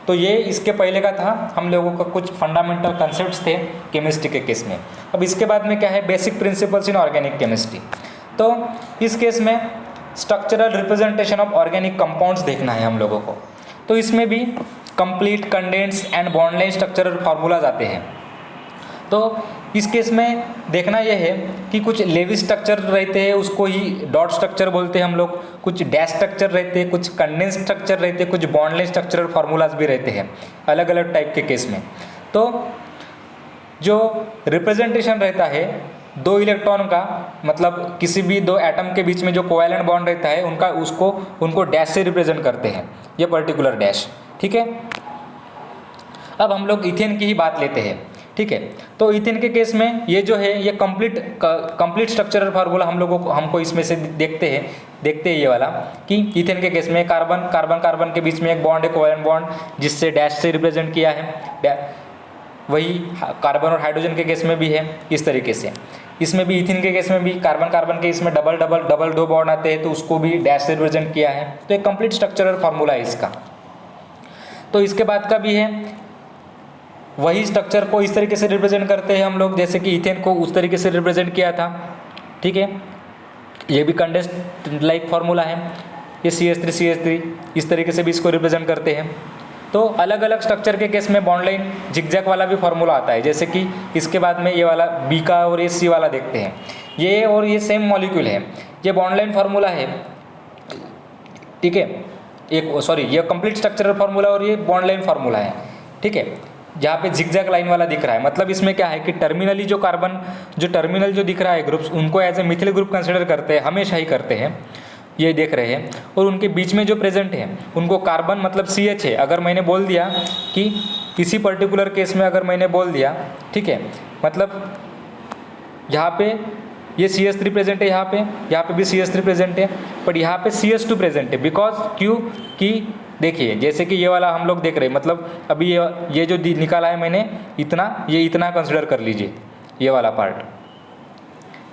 तो ये इसके पहले का था हम लोगों का कुछ फंडामेंटल कंसेप्ट्स थे केमिस्ट्री के केस में। अब इसके बाद में क्या है basic principles in organic chemistry. तो इस केस में structural representation of organic compounds देखना है हम लोगों को। तो इसमें भी complete, condense and bond line structural formulas आते हैं। तो इस केस में देखना यह है कि कुछ लेवी स्ट्रक्चर रहते हैं, उसको ही डॉट स्ट्रक्चर बोलते हैं हम लोग, कुछ डैश स्ट्रक्चर रहते हैं, कुछ कंडेंस स्ट्रक्चर रहते हैं, कुछ बॉन्डलाइन स्ट्रक्चरल फार्मूलाज भी रहते हैं अलग अलग टाइप के केस में। तो जो रिप्रेजेंटेशन रहता है दो इलेक्ट्रॉन का मतलब किसी भी दो एटम के बीच में जो कोवैलेंट बॉन्ड रहता है उनका उनको डैश से रिप्रेजेंट करते हैं, ये पर्टिकुलर डैश। ठीक है, अब हम लोग इथेन की ही बात लेते हैं। ठीक है, तो इथेन के केस में ये जो है ये कंप्लीट स्ट्रक्चरल फार्मूला हमको इसमें से देखते हैं ये वाला कि इथेन के केस में कार्बन के बीच में एक बॉन्ड है, कोवैलेंट बॉन्ड, जिससे डैश से रिप्रेजेंट किया है। वही कार्बन और हाइड्रोजन के केस में भी है इस तरीके से। इसमें भी इथेन के केस में भी कार्बन के इसमें डबल दो बॉन्ड आते हैं तो उसको भी डैश से रिप्रेजेंट किया है। तो एक कंप्लीट स्ट्रक्चरल फार्मूला है इसका। तो इसके बाद का भी है, वही स्ट्रक्चर को इस तरीके से रिप्रेजेंट करते हैं हम लोग, जैसे कि इथेन को उस तरीके से रिप्रेजेंट किया था। ठीक है, ये भी कंडेंस्ड लाइक फार्मूला है, ये CH3 इस तरीके से भी इसको रिप्रेजेंट करते हैं। तो अलग अलग स्ट्रक्चर के केस में बॉन्ड लाइन जिगजैग वाला भी फार्मूला आता है, जैसे कि इसके बाद में ये वाला बी का और ये सी वाला देखते हैं। ये और ये सेम मॉलिक्यूल है, ये बॉन्ड लाइन फार्मूला है। ठीक है, ये कंप्लीट स्ट्रक्चरल फार्मूला और ये बॉन्ड लाइन फार्मूला है। ठीक है, जहाँ पे जिगजैग लाइन वाला दिख रहा है, मतलब इसमें क्या है कि टर्मिनली जो टर्मिनल जो दिख रहा है ग्रुप्स, उनको as a methyl group consider करते हैं, हमेशा ही करते हैं, ये देख रहे हैं। और उनके बीच में जो प्रेजेंट है उनको कार्बन मतलब CH है। अगर मैंने बोल दिया कि किसी पर्टिकुलर केस में अगर मैंने बोल दिया, ठीक है, मतलब यहाँ पे ये CH3 प्रेजेंट है, यहाँ पे भी CH3 प्रेजेंट है, पर यहाँ पे CH2 प्रेजेंट है। बिकॉज क्यों कि देखिए, जैसे कि ये वाला हम लोग देख रहे हैं, मतलब अभी ये जो निकाला है मैंने इतना कंसिडर कर लीजिए, ये वाला पार्ट,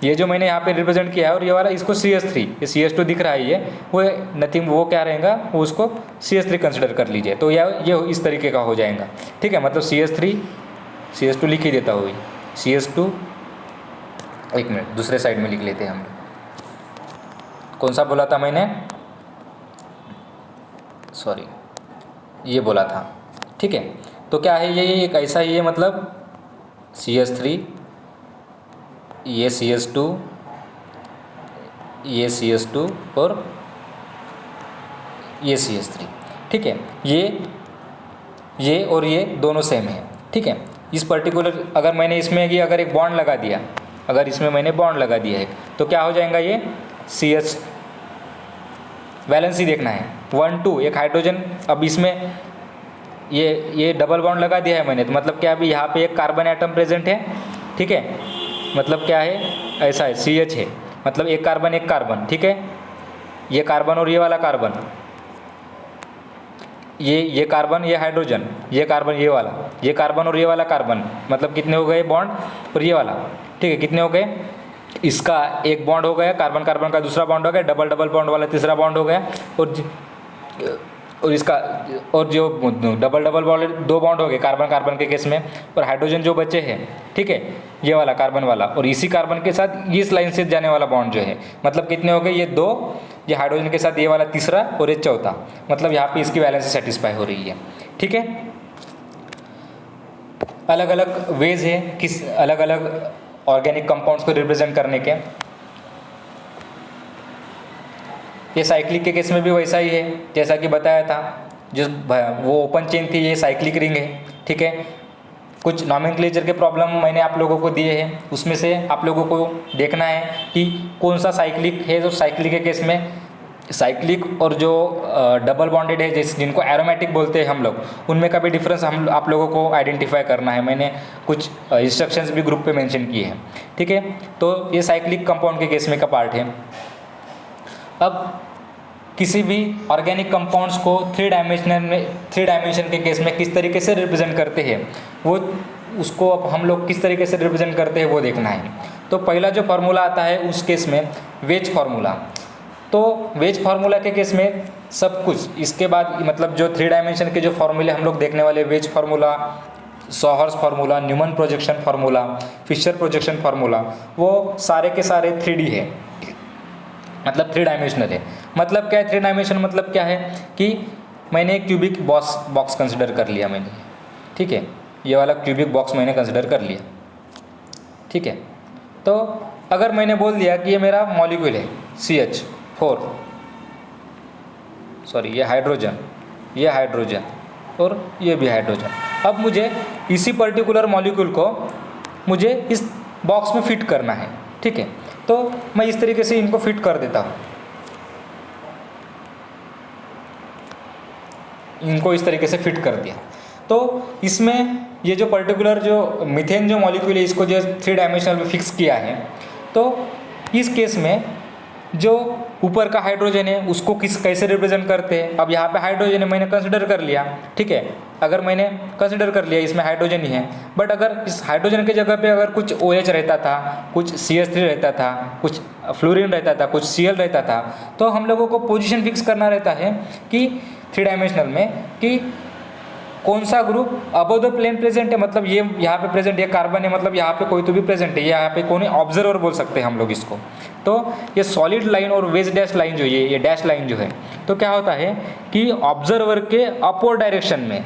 ये जो मैंने यहाँ पे रिप्रेजेंट किया है, और ये वाला इसको CH3, ये CH2 दिख रहा है, ये वो नथिंग, वो क्या रहेगा, वो उसको CH3 कंसिडर कर लीजिए। तो ये इस तरीके का हो जाएगा। ठीक है, मतलब CH2 लिख ही देता हुई, CH2, एक मिनट दूसरे साइड में लिख लेते हैं हम। कौन सा बोला था मैंने, सॉरी, ये बोला था। ठीक है, तो क्या है ये एक ऐसा ही है, मतलब CH3, ये CH2, ये CH2 और ये CH3। ठीक है, ये और ये दोनों सेम है। ठीक है, इस पर्टिकुलर अगर मैंने इसमें अगर एक बॉन्ड लगा दिया, अगर इसमें मैंने बॉन्ड लगा दिया है, तो क्या हो जाएगा, ये CH वैलेंसी देखना है 1 2, एक हाइड्रोजन। अब इसमें ये डबल बॉन्ड लगा दिया है मैंने, तो मतलब क्या, अभी यहाँ पे एक कार्बन एटम प्रेजेंट है। ठीक है, मतलब क्या है, ऐसा है, CH है, मतलब एक कार्बन। ठीक है, ये कार्बन और ये वाला कार्बन, ये कार्बन, ये हाइड्रोजन, ये कार्बन, ये कार्बन और ये वाला कार्बन, मतलब कितने हो गए बॉन्ड, और ये वाला। ठीक है, कितने हो गए, इसका एक बॉन्ड हो गया, कार्बन का दूसरा बॉन्ड हो गया, डबल बॉन्ड वाला तीसरा बॉन्ड हो गया, और इसका और जो डबल बॉन्ड दो बॉन्ड हो गए कार्बन के केस में, और हाइड्रोजन जो बचे हैं, ठीक है, ये वाला कार्बन वाला, और इसी कार्बन के साथ इस लाइन से जाने वाला बॉन्ड जो है, मतलब कितने हो गए, ये दो, ये हाइड्रोजन के साथ ये वाला तीसरा और ये चौथा, मतलब यहाँ पे इसकी वैलेंसी सेटिस्फाई हो रही है। ठीक है, अलग अलग वेज है किस अलग अलग ऑर्गेनिक कंपाउंड्स को रिप्रेजेंट करने के। ये साइक्लिक के केस में भी वैसा ही है, जैसा कि बताया था, जो वो ओपन चेन थी, ये साइक्लिक रिंग है। ठीक है, कुछ नॉमेनक्लेचर के प्रॉब्लम मैंने आप लोगों को दिए हैं, उसमें से आप लोगों को देखना है कि कौन सा साइक्लिक है। जो साइक्लिक के केस में साइक्लिक और जो डबल बॉन्डेड है, जिनको एरोमेटिक बोलते हैं हम लोग, उनमें का भी डिफरेंस आप लोगों को आइडेंटिफाई करना है। मैंने कुछ इंस्ट्रक्शंस भी ग्रुप पे मेंशन किए हैं। ठीक है, तो ये साइक्लिक कंपाउंड के केस में का पार्ट है। अब किसी भी ऑर्गेनिक कंपाउंड्स को थ्री डायमेंशन के केस में किस तरीके से रिप्रेजेंट करते हैं, वो उसको अब हम लोग किस तरीके से रिप्रेजेंट करते हैं वो देखना है। तो पहला जो फार्मूला आता है उस केस में वेज फार्मूला। तो वेज फार्मूला के केस में सब कुछ, इसके बाद मतलब जो थ्री डायमेंशन के जो फार्मूले हम लोग देखने वाले, wedge formula, sawhorse formula, Newman projection formula, Fischer projection formula, वो सारे के सारे 3D है, मतलब थ्री डायमेंशनल है। मतलब क्या है थ्री डायमेंशन, मतलब क्या है कि मैंने एक क्यूबिक बॉक्स कंसिडर कर लिया मैंने। ठीक है, ये वाला क्यूबिक बॉक्स मैंने कंसिडर कर लिया। ठीक है, तो अगर मैंने बोल दिया कि ये मेरा मॉलिक्यूल है CH4, सॉरी ये हाइड्रोजन और ये भी हाइड्रोजन। अब मुझे इसी पर्टिकुलर मॉलिक्यूल को मुझे इस बॉक्स में फिट करना है, ठीक है। तो मैं इस तरीके से इनको फिट कर देता हूँ, इनको इस तरीके से फिट कर दिया। तो इसमें ये जो पर्टिकुलर जो मीथेन जो मॉलिक्यूल है इसको जो 3 डायमेंशनल में फिक्स किया है, तो इस केस में जो ऊपर का हाइड्रोजन है उसको कैसे रिप्रेजेंट करते हैं। अब यहाँ पे हाइड्रोजन है, मैंने कंसिडर कर लिया, ठीक है। अगर मैंने कंसिडर कर लिया इसमें हाइड्रोजन ही है, बट अगर इस हाइड्रोजन की जगह पे अगर कुछ OH रहता था, कुछ CH3 रहता था, कुछ फ्लोरीन रहता था, कुछ Cl रहता था, तो हम लोगों को पोजीशन फिक्स करना रहता है कि 3 डायमेंशनल में कि कौन सा group above the plane present है, मतलब ये यहाँ पे प्रेजेंट, ये कार्बन है, मतलब यहाँ पे कोई तो भी प्रेजेंट है, यहाँ पे कौन है, ऑब्जर्वर बोल सकते हैं हम लोग इसको। तो ये सॉलिड लाइन और वेज डैश लाइन जो ये डैश लाइन जो है, तो क्या होता है कि ऑब्जर्वर के अपवर्ड डायरेक्शन में,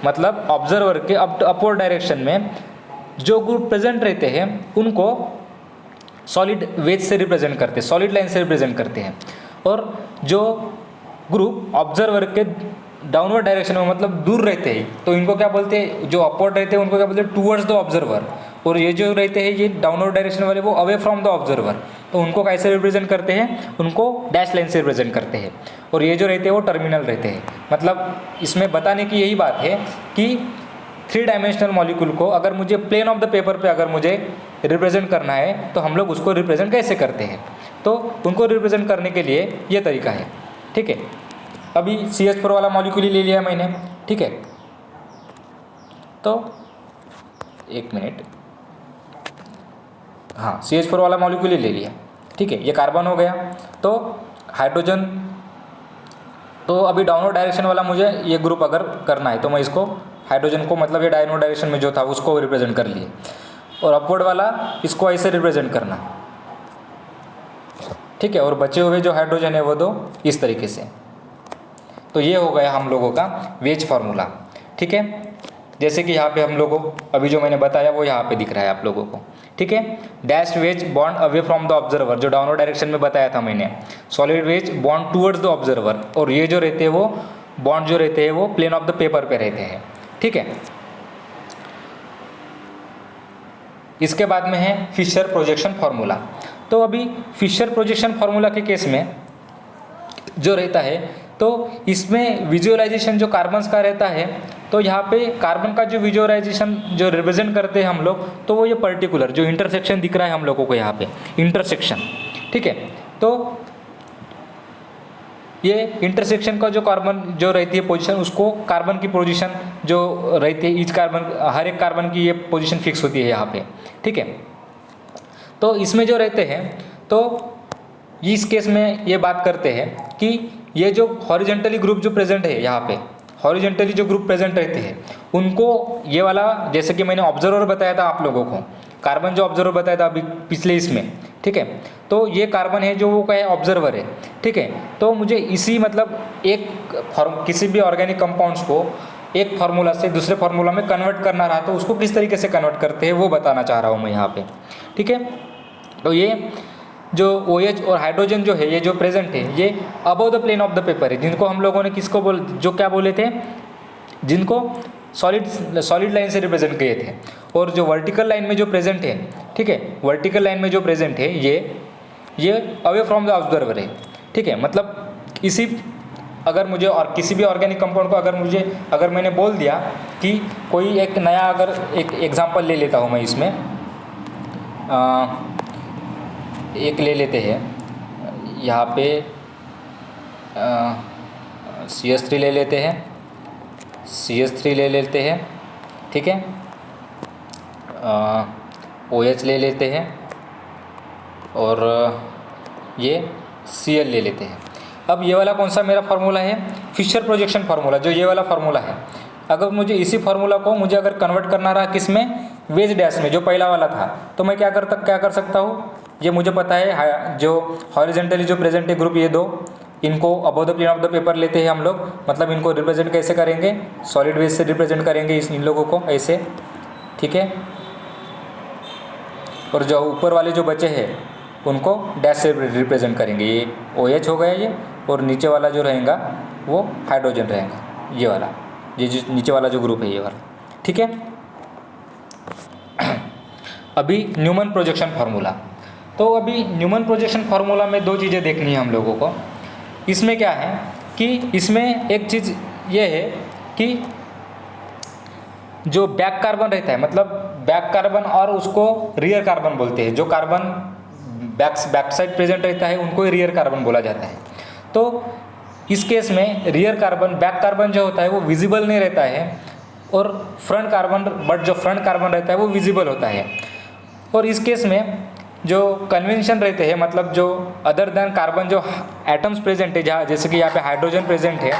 मतलब ऑब्जर्वर के अपवर्ड डायरेक्शन में जो ग्रुप प्रेजेंट रहते हैं उनको सॉलिड वेज से रिप्रेजेंट करते हैं, सॉलिड लाइन से रिप्रेजेंट करते हैं। और जो ग्रुप ऑब्जर्वर के डाउनवर्ड डायरेक्शन में, मतलब दूर रहते हैं, तो इनको क्या बोलते हैं, जो अपवर्ड रहते हैं उनको क्या बोलते हैं, टूवर्ड्स द ऑब्जर्वर। और ये जो रहते हैं ये डाउनवर्ड डायरेक्शन वाले, वो अवे फ्रॉम द ऑब्जर्वर, तो उनको कैसे रिप्रेजेंट करते हैं, उनको डैश लाइन से रिप्रेजेंट करते हैं। और ये जो रहते हैं वो टर्मिनल रहते हैं। मतलब इसमें बताने की यही बात है कि 3 डायमेंशनल मॉलिक्यूल को अगर मुझे प्लेन ऑफ द पेपर पे अगर मुझे रिप्रेजेंट करना है तो हम लोग उसको रिप्रेजेंट कैसे करते हैं। तो उनको रिप्रेजेंट करने के लिए ये तरीका है, ठीक है। अभी CH4 वाला मॉलिक्यूल ही ले लिया मैंने, ठीक है। तो एक मिनट, हाँ, CH4 वाला मॉलिक्यूल ही ले लिया, ठीक है। ये कार्बन हो गया। तो हाइड्रोजन, तो अभी डाउनवर्ड डायरेक्शन वाला मुझे ये ग्रुप अगर करना है तो मैं इसको हाइड्रोजन को, मतलब ये डाउनवर्ड डायरेक्शन में जो था उसको रिप्रेजेंट कर लिए, और अपवर्ड वाला इसको ऐसे रिप्रेजेंट करना, ठीक है। और बचे हुए जो हाइड्रोजन है वो दो इस तरीके से। तो ये हो गया हम लोगों का वेज फार्मूला, ठीक है। जैसे कि यहाँ पे हम लोगों को अभी जो मैंने बताया वो यहाँ पे दिख रहा है आप लोगों को, ठीक है। Dash wedge bond away from the observer, जो डाउनवर्ड डायरेक्शन में बताया था मैंने। Solid wedge bond towards the observer, और ये जो रहते हैं वो बॉन्ड जो रहते हैं वो प्लेन ऑफ द पेपर पे रहते हैं, ठीक है। इसके बाद में है फिशर प्रोजेक्शन फार्मूला। तो अभी फिशर प्रोजेक्शन फार्मूला के केस में जो रहता है, तो इसमें विजुअलाइजेशन जो कार्बन्स का रहता है, तो यहाँ पे कार्बन का जो विजुअलाइजेशन जो रिप्रेजेंट करते हैं हम लोग, तो वो ये पर्टिकुलर जो इंटरसेक्शन दिख रहा है हम लोगों को यहाँ पे, इंटरसेक्शन, ठीक है। तो ये इंटरसेक्शन का जो कार्बन जो रहती है पोजीशन, उसको कार्बन की पोजीशन जो रहती है, ईच कार्बन, हर एक कार्बन की ये पोजीशन फिक्स होती है यहाँ पे, ठीक है। तो इसमें जो रहते हैं, तो इस केस में ये बात करते हैं कि ये जो हॉरिजेंटली ग्रुप जो प्रेजेंट है यहाँ पे, हॉरिजेंटली जो ग्रुप प्रेजेंट रहते हैं उनको ये वाला, जैसे कि मैंने ऑब्जर्वर बताया था आप लोगों को, कार्बन जो ऑब्जर्वर बताया था अभी पिछले इसमें, ठीक है। तो ये कार्बन है जो वो क्या है, ऑब्जर्वर है, ठीक है। तो मुझे इसी, मतलब एक किसी भी ऑर्गेनिक कंपाउंड्स को एक फार्मूला से दूसरे फार्मूला में कन्वर्ट करना रहा तो उसको किस तरीके से कन्वर्ट करते हैं वो बताना चाह रहा हूँ मैं यहाँ पे, ठीक है। तो ये जो OH और हाइड्रोजन जो है ये जो प्रेजेंट है ये above the plane of the paper है, जिनको हम लोगों ने किसको जो क्या बोले थे, जिनको सॉलिड लाइन से रिप्रेजेंट किए थे। और जो वर्टिकल लाइन में जो प्रेजेंट है, ठीक है, वर्टिकल लाइन में जो प्रेजेंट है ये अवे फ्रॉम द ऑब्जर्वर है, ठीक है। मतलब इसी, अगर मुझे और किसी भी ऑर्गेनिक कंपाउंड को अगर मैंने बोल दिया कि कोई एक नया, अगर एक एग्जांपल ले लेता हूँ मैं इसमें, एक ले लेते हैं यहाँ पे, CH3 ले लेते हैं, CH3 ले लेते हैं, ठीक है। OH ले लेते हैं, और ये Cl ले लेते हैं। अब ये वाला कौन सा मेरा फार्मूला है, फिशर प्रोजेक्शन फार्मूला, जो ये वाला फार्मूला है। अगर मुझे इसी फार्मूला को मुझे अगर कन्वर्ट करना रहा किस में, वेज डैश में, जो पहला वाला था, तो मैं क्या कर सकता हूँ, ये मुझे पता है, जो हॉरिजेंटली जो प्रेजेंट है ग्रुप ये दो, इनको above the plane of the paper लेते हैं हम लोग, मतलब इनको रिप्रेजेंट कैसे करेंगे, सॉलिड वेज से रिप्रेजेंट करेंगे इन लोगों को ऐसे, ठीक है। और जो ऊपर वाले जो बचे हैं उनको डैश से रिप्रेजेंट करेंगे, ये OH हो गया ये, और नीचे वाला जो रहेगा वो हाइड्रोजन रहेगा, ये वाला, ये जो नीचे वाला जो ग्रुप है ये वाला, ठीक है। अभी न्यूमन प्रोजेक्शन फार्मूला। तो अभी न्यूमन प्रोजेक्शन फार्मूला में दो चीज़ें देखनी है हम लोगों को। इसमें क्या है कि इसमें एक चीज़ ये है कि जो बैक कार्बन रहता है, मतलब बैक कार्बन और उसको रियर कार्बन बोलते हैं। जो कार्बन बैक साइड प्रेजेंट रहता है उनको ही रियर कार्बन बोला जाता है। तो इस केस में रियर कार्बन, बैक कार्बन जो होता है वो विजिबल नहीं रहता है, और फ्रंट कार्बन, बट जो फ्रंट कार्बन रहता है वो विजिबल होता है। और इस केस में जो कन्वेंशन रहते हैं, मतलब जो अदर देन कार्बन जो एटम्स प्रेजेंट है, जहाँ जैसे कि यहाँ पे हाइड्रोजन प्रेजेंट है,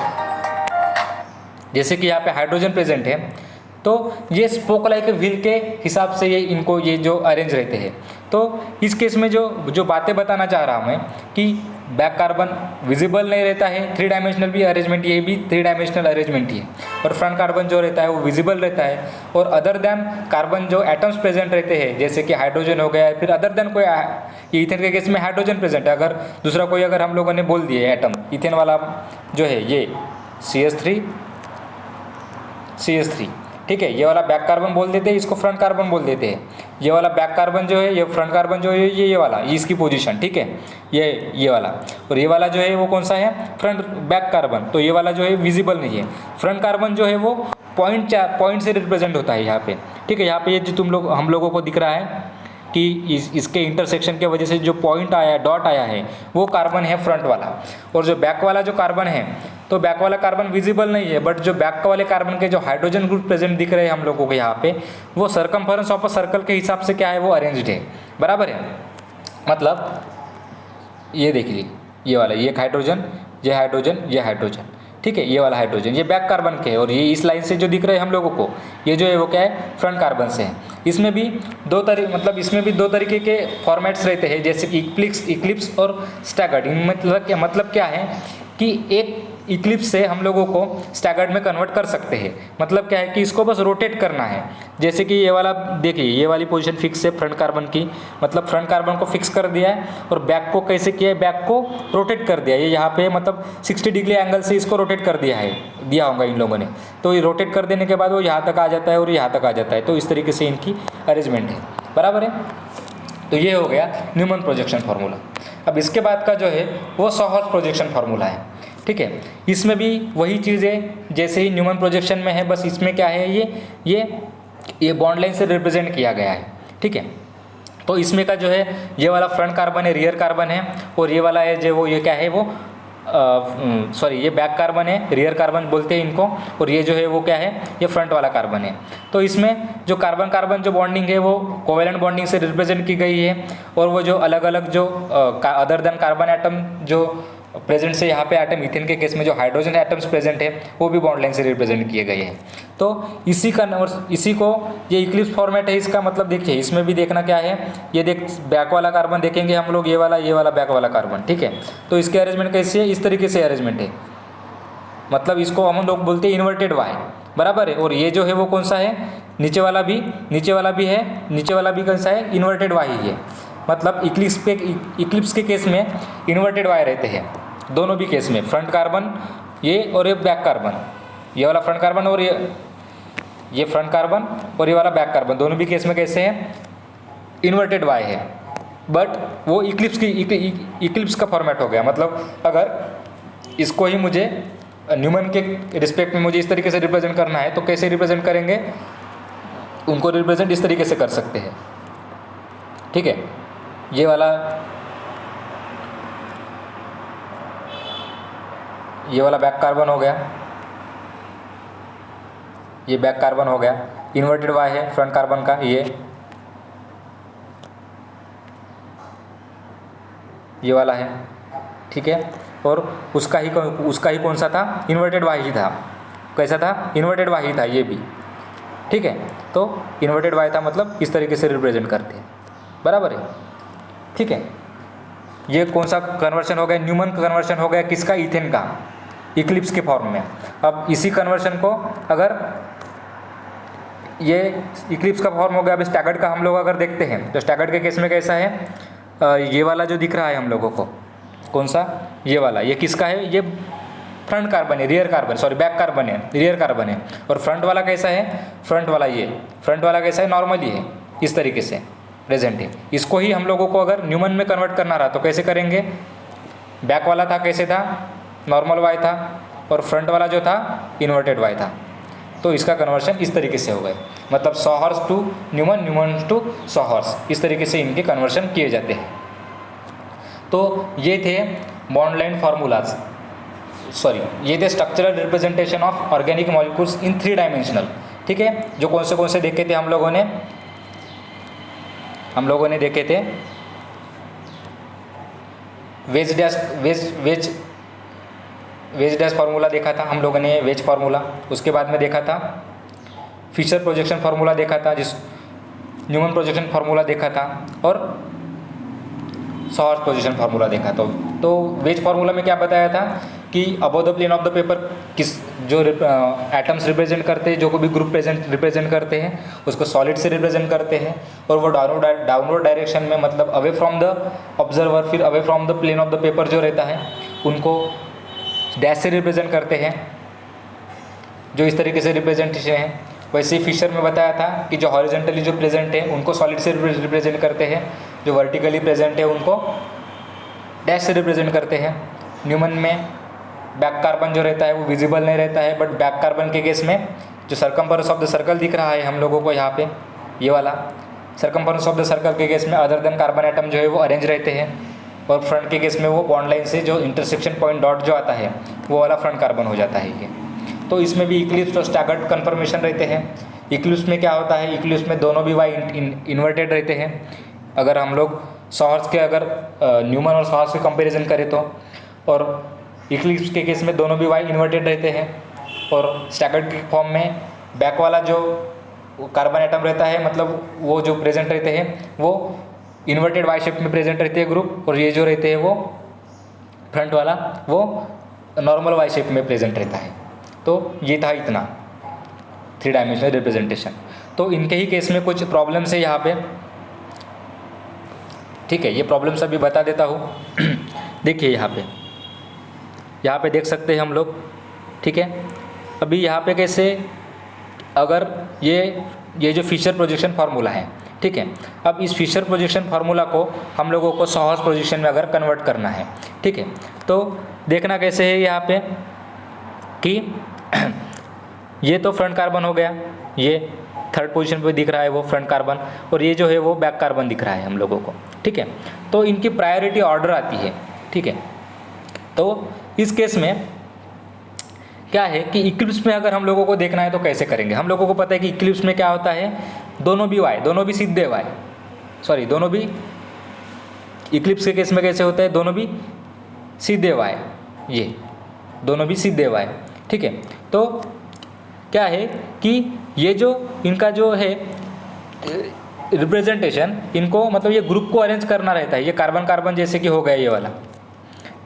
जैसे कि यहाँ पे हाइड्रोजन प्रेजेंट है, तो ये स्पोक लाइक व्हील के हिसाब से ये जो अरेंज रहते हैं। तो इस केस में जो बातें बताना चाह रहा हूँ मैं कि बैक कार्बन विजिबल नहीं रहता है, 3 डायमेंशनल भी अरेंजमेंट, ये भी 3 डायमेंशनल अरेंजमेंट ही है, और फ्रंट कार्बन जो रहता है वो विजिबल रहता है। और अदर देन कार्बन जो एटम्स प्रेजेंट रहते हैं, जैसे कि हाइड्रोजन हो गया, फिर अदर देन कोई, इथेन के केस में हाइड्रोजन प्रेजेंट है, अगर दूसरा कोई अगर हम लोगों ने बोल दिए एटम, इथेन वाला जो है ये CH3, ठीक है, ये वाला बैक कार्बन बोल देते हैं, इसको फ्रंट कार्बन बोल देते हैं। ये वाला बैक कार्बन जो है, ये फ्रंट कार्बन जो है, ये वाला, ये इसकी पोजीशन, ठीक है, ये वाला, और ये वाला जो है वो कौन सा है, फ्रंट बैक कार्बन। तो ये वाला जो है विजिबल नहीं है। फ्रंट कार्बन जो है वो पॉइंट से रिप्रेजेंट होता है यहाँ पे, ठीक है। यहाँ पे ये जो हम लोगों को दिख रहा है कि इसके इंटरसेक्शन के वजह से जो पॉइंट आया है, डॉट आया है, वो कार्बन है फ्रंट वाला। और जो बैक वाला जो कार्बन है, तो बैक वाला कार्बन विजिबल नहीं है, बट जो बैक वाले कार्बन के जो हाइड्रोजन ग्रुप प्रेजेंट दिख रहे हैं हम लोगों को यहाँ पे, वो सर्कमफरेंस ऑफ अ सर्कल के हिसाब से क्या है, वो अरेंज्ड है, बराबर है। मतलब ये देखिए, ये वाला, ये हाइड्रोजन, ये हाइड्रोजन, ये हाइड्रोजन, ठीक है, ये वाला हाइड्रोजन, ये बैक कार्बन के, और ये इस लाइन से जो दिख रहे हैं हम लोगों को, ये जो है वो क्या है, फ्रंट कार्बन से है। इसमें भी इसमें भी दो तरीके के फॉर्मेट्स रहते हैं, जैसे कि इक्लिप्स और स्टैगर्ड। मतलब क्या है कि एक इक्लिप्स से हम लोगों को स्टैगर्ड में कन्वर्ट कर सकते हैं। मतलब क्या है कि इसको बस रोटेट करना है। जैसे कि ये वाला देखिए, ये वाली पोजीशन फिक्स है फ्रंट कार्बन की, मतलब फ्रंट कार्बन को फिक्स कर दिया है, और बैक को कैसे किया है, बैक को रोटेट कर दिया है। ये यहाँ पे मतलब 60 डिग्री एंगल से इसको रोटेट कर दिया होगा इन लोगों ने। तो ये रोटेट कर देने के बाद वो यहाँ तक आ जाता है और यहाँ तक आ जाता है। तो इस तरीके से इनकी अरेंजमेंट है, बराबर है। तो ये हो गया न्यूमन प्रोजेक्शन फार्मूला। अब इसके बाद का जो है वो सॉहर्स प्रोजेक्शन फार्मूला है, ठीक है। इसमें भी वही चीज़ें जैसे ही न्यूमन प्रोजेक्शन में है, बस इसमें क्या है, ये बॉन्ड लाइन से रिप्रेजेंट किया गया है, ठीक है। तो इसमें का जो है, ये वाला फ्रंट कार्बन है, रियर कार्बन है, और ये वाला है जो वो ये क्या है, वो ये बैक कार्बन है, रियर कार्बन बोलते हैं इनको, और ये जो है वो क्या है, ये फ्रंट वाला कार्बन है। तो इसमें जो कार्बन कार्बन जो बॉन्डिंग है वो कोवेलेंट बॉन्डिंग से रिप्रेजेंट की गई है, और वो जो अलग अलग जो अदर देन कार्बन एटम जो प्रेजेंट से यहाँ पे एटम, इथेन के केस में जो हाइड्रोजन एटम्स प्रेजेंट है वो भी बॉन्ड लाइन से रिप्रेजेंट किए गए हैं। तो इसी को ये इक्लिप्स फॉर्मेट है इसका। मतलब देखिए, इसमें भी देखना क्या है, ये बैक वाला कार्बन देखेंगे हम लोग, ये वाला बैक वाला कार्बन, ठीक है। तो इसके अरेंजमेंट कैसी है, इस तरीके से अरेंजमेंट है। मतलब इसको हम लोग बोलते हैं इन्वर्टेड वाई, बराबर है। और ये जो है वो कौन सा है, नीचे वाला भी है, नीचे वाला भी कौन सा है, इन्वर्टेड वाई ही है। मतलब इक्लिप्स के केस में इन्वर्टेड वाई रहते हैं दोनों भी केस में, फ्रंट कार्बन ये और ये बैक कार्बन, ये वाला फ्रंट कार्बन और ये फ्रंट कार्बन और ये वाला बैक कार्बन, दोनों भी केस में कैसे हैं, इन्वर्टेड वाई है। बट वो इक्लिप्स का फॉर्मेट हो गया। मतलब अगर इसको ही मुझे न्यूमन के रिस्पेक्ट में मुझे इस तरीके से रिप्रेजेंट करना है, तो कैसे रिप्रेजेंट करेंगे, उनको रिप्रेजेंट इस तरीके से कर सकते हैं, ठीक है। ये वाला बैक कार्बन हो गया, ये बैक कार्बन हो गया, इन्वर्टेड वाई है फ्रंट कार्बन का, ये वाला है, ठीक है। और उसका ही कौन सा था, इन्वर्टेड वाई ही था। कैसा था, इन्वर्टेड वाई ही था ये भी, ठीक है। तो इन्वर्टेड वाई था, मतलब इस तरीके से रिप्रेजेंट करते हैं, बराबर है, ठीक है। ये कौन सा कन्वर्शन हो गया, न्यूमन का कन्वर्शन हो गया, किसका, इथेन का, इक्लिप्स के फॉर्म में। अब इसी कन्वर्शन को अगर ये इक्लिप्स का फॉर्म हो गया, अब स्टैगर्ड का हम लोग अगर देखते हैं, तो स्टैगर्ड के केस में कैसा है, ये वाला जो दिख रहा है हम लोगों को, कौन सा, ये वाला, ये किसका है, ये फ्रंट कार्बन है, बैक कार्बन है, रियर कार्बन है। और फ्रंट वाला कैसा है, फ्रंट वाला कैसा है, नॉर्मली है, इस तरीके से, प्रेजेंट है। इसको ही हम लोगों को अगर न्यूमन में कन्वर्ट करना रहा तो कैसे करेंगे, बैक वाला था कैसे था, नॉर्मल वाई था, और फ्रंट वाला जो था इन्वर्टेड वाई था। तो इसका कन्वर्शन इस तरीके से हो गए, मतलब sawhorse to Newman, Newman to sawhorse, इस तरीके से इनके कन्वर्शन किए जाते हैं। तो ये थे बॉन्ड लाइन फार्मूलाज, सॉरी ये थे structural representation of organic molecules in 3 dimensional. ठीक है, जो कौन से देखे थे हम लोगों ने देखे थे वेज डैश फार्मूला देखा था हम लोगों ने, वेज फार्मूला। उसके बाद में देखा था फिशर प्रोजेक्शन फार्मूला देखा था, जिस न्यूमन प्रोजेक्शन फार्मूला देखा था, और सॉ हॉर्स प्रोजेक्शन फार्मूला देखा। तो वेज फार्मूला में क्या बताया था कि above the plane of the paper किस जो एटम्स रिप्रेजेंट करते हैं, जो को भी ग्रुप रिप्रेजेंट करते हैं, उसको सॉलिड से रिप्रेजेंट करते हैं, और वो डाउनवर्ड डायरेक्शन में, मतलब अवे फ्रॉम द ऑब्जर्वर, फिर away from the plane of the paper जो रहता है उनको डैश से रिप्रेजेंट करते हैं, जो इस तरीके से रिप्रेजेंटेशन है। वैसे ही फिशर में बताया था कि जो हॉरिजॉन्टली जो प्रेजेंट है उनको सॉलिड से रिप्रेजेंट करते हैं, जो वर्टिकली प्रेजेंट है उनको डैश से रिप्रेजेंट करते हैं। न्यूमन में बैक कार्बन जो रहता है वो विजिबल नहीं रहता है, बट बैक कार्बन के केस में जो सर्कम्फरेंस ऑफ द सर्कल दिख रहा है हम लोगों को यहाँ पे, ये वाला सर्कम्फरेंस ऑफ द सर्कल के केस में अदर देन कार्बन एटम जो है वो अरेंज रहते हैं, और फ्रंट के केस में वो बॉन्ड लाइन से जो इंटरसेक्शन पॉइंट डॉट जो आता है वो वाला फ्रंट कार्बन हो जाता है ये। तो इसमें भी इक्लिप्स और स्टैगर्ड कन्फर्मेशन रहते हैं। इक्लिप्स में क्या होता है, इक्लिप्स में दोनों भी वाई इन्वर्टेड रहते हैं। अगर हम लोग सॉ हॉर्स के अगर न्यूमन और सॉ हॉर्स के कंपेरिजन करें तो, और इक्लिप्स के केस में दोनों भी वाई इन्वर्टेड रहते हैं, और स्टैगर्ड के फॉर्म में बैक वाला जो कार्बन एटम रहता है, मतलब वो जो प्रेजेंट रहते हैं वो इन्वर्टेड वाई शेप में प्रेजेंट रहते हैं ग्रुप, और ये जो रहते हैं वो फ्रंट वाला वो नॉर्मल वाई शेप में प्रेजेंट रहता है। तो ये था इतना 3 डायमेंशनल रिप्रेजेंटेशन। तो इनके ही केस में कुछ प्रॉब्लम्स है यहाँ पे, ठीक है, ये प्रॉब्लम्स अभी बता देता हूँ। देखिए यहाँ पे देख सकते हैं हम लोग, ठीक है। अभी यहाँ पे कैसे, अगर ये जो फिशर प्रोजेक्शन फार्मूला है, ठीक है, अब इस फिशर प्रोजेक्शन फार्मूला को हम लोगों को सॉ हॉर्स प्रोजेक्शन में अगर कन्वर्ट करना है, ठीक है, तो देखना कैसे है यहाँ पे कि ये तो फ्रंट कार्बन हो गया, ये थर्ड पोजीशन पे दिख रहा है वो फ्रंट कार्बन, और ये जो है वो बैक कार्बन दिख रहा है हम लोगों को, ठीक है। तो इनकी प्रायोरिटी ऑर्डर आती है, ठीक है। तो इस केस में क्या है कि इक्लिप्स में अगर हम लोगों को देखना है तो कैसे करेंगे। हम लोगों को पता है कि इक्लिप्स में क्या होता है, दोनों भी सीधे वाई, सॉरी दोनों भी, इक्लिप्स के केस में कैसे होता है, दोनों भी सीधे वाई, ये दोनों भी सीधे वाई, ठीक है। तो क्या है कि ये जो इनका जो है रिप्रेजेंटेशन, इनको मतलब ये ग्रुप को अरेंज करना रहता है। ये कार्बन कार्बन जैसे कि हो गया ये वाला,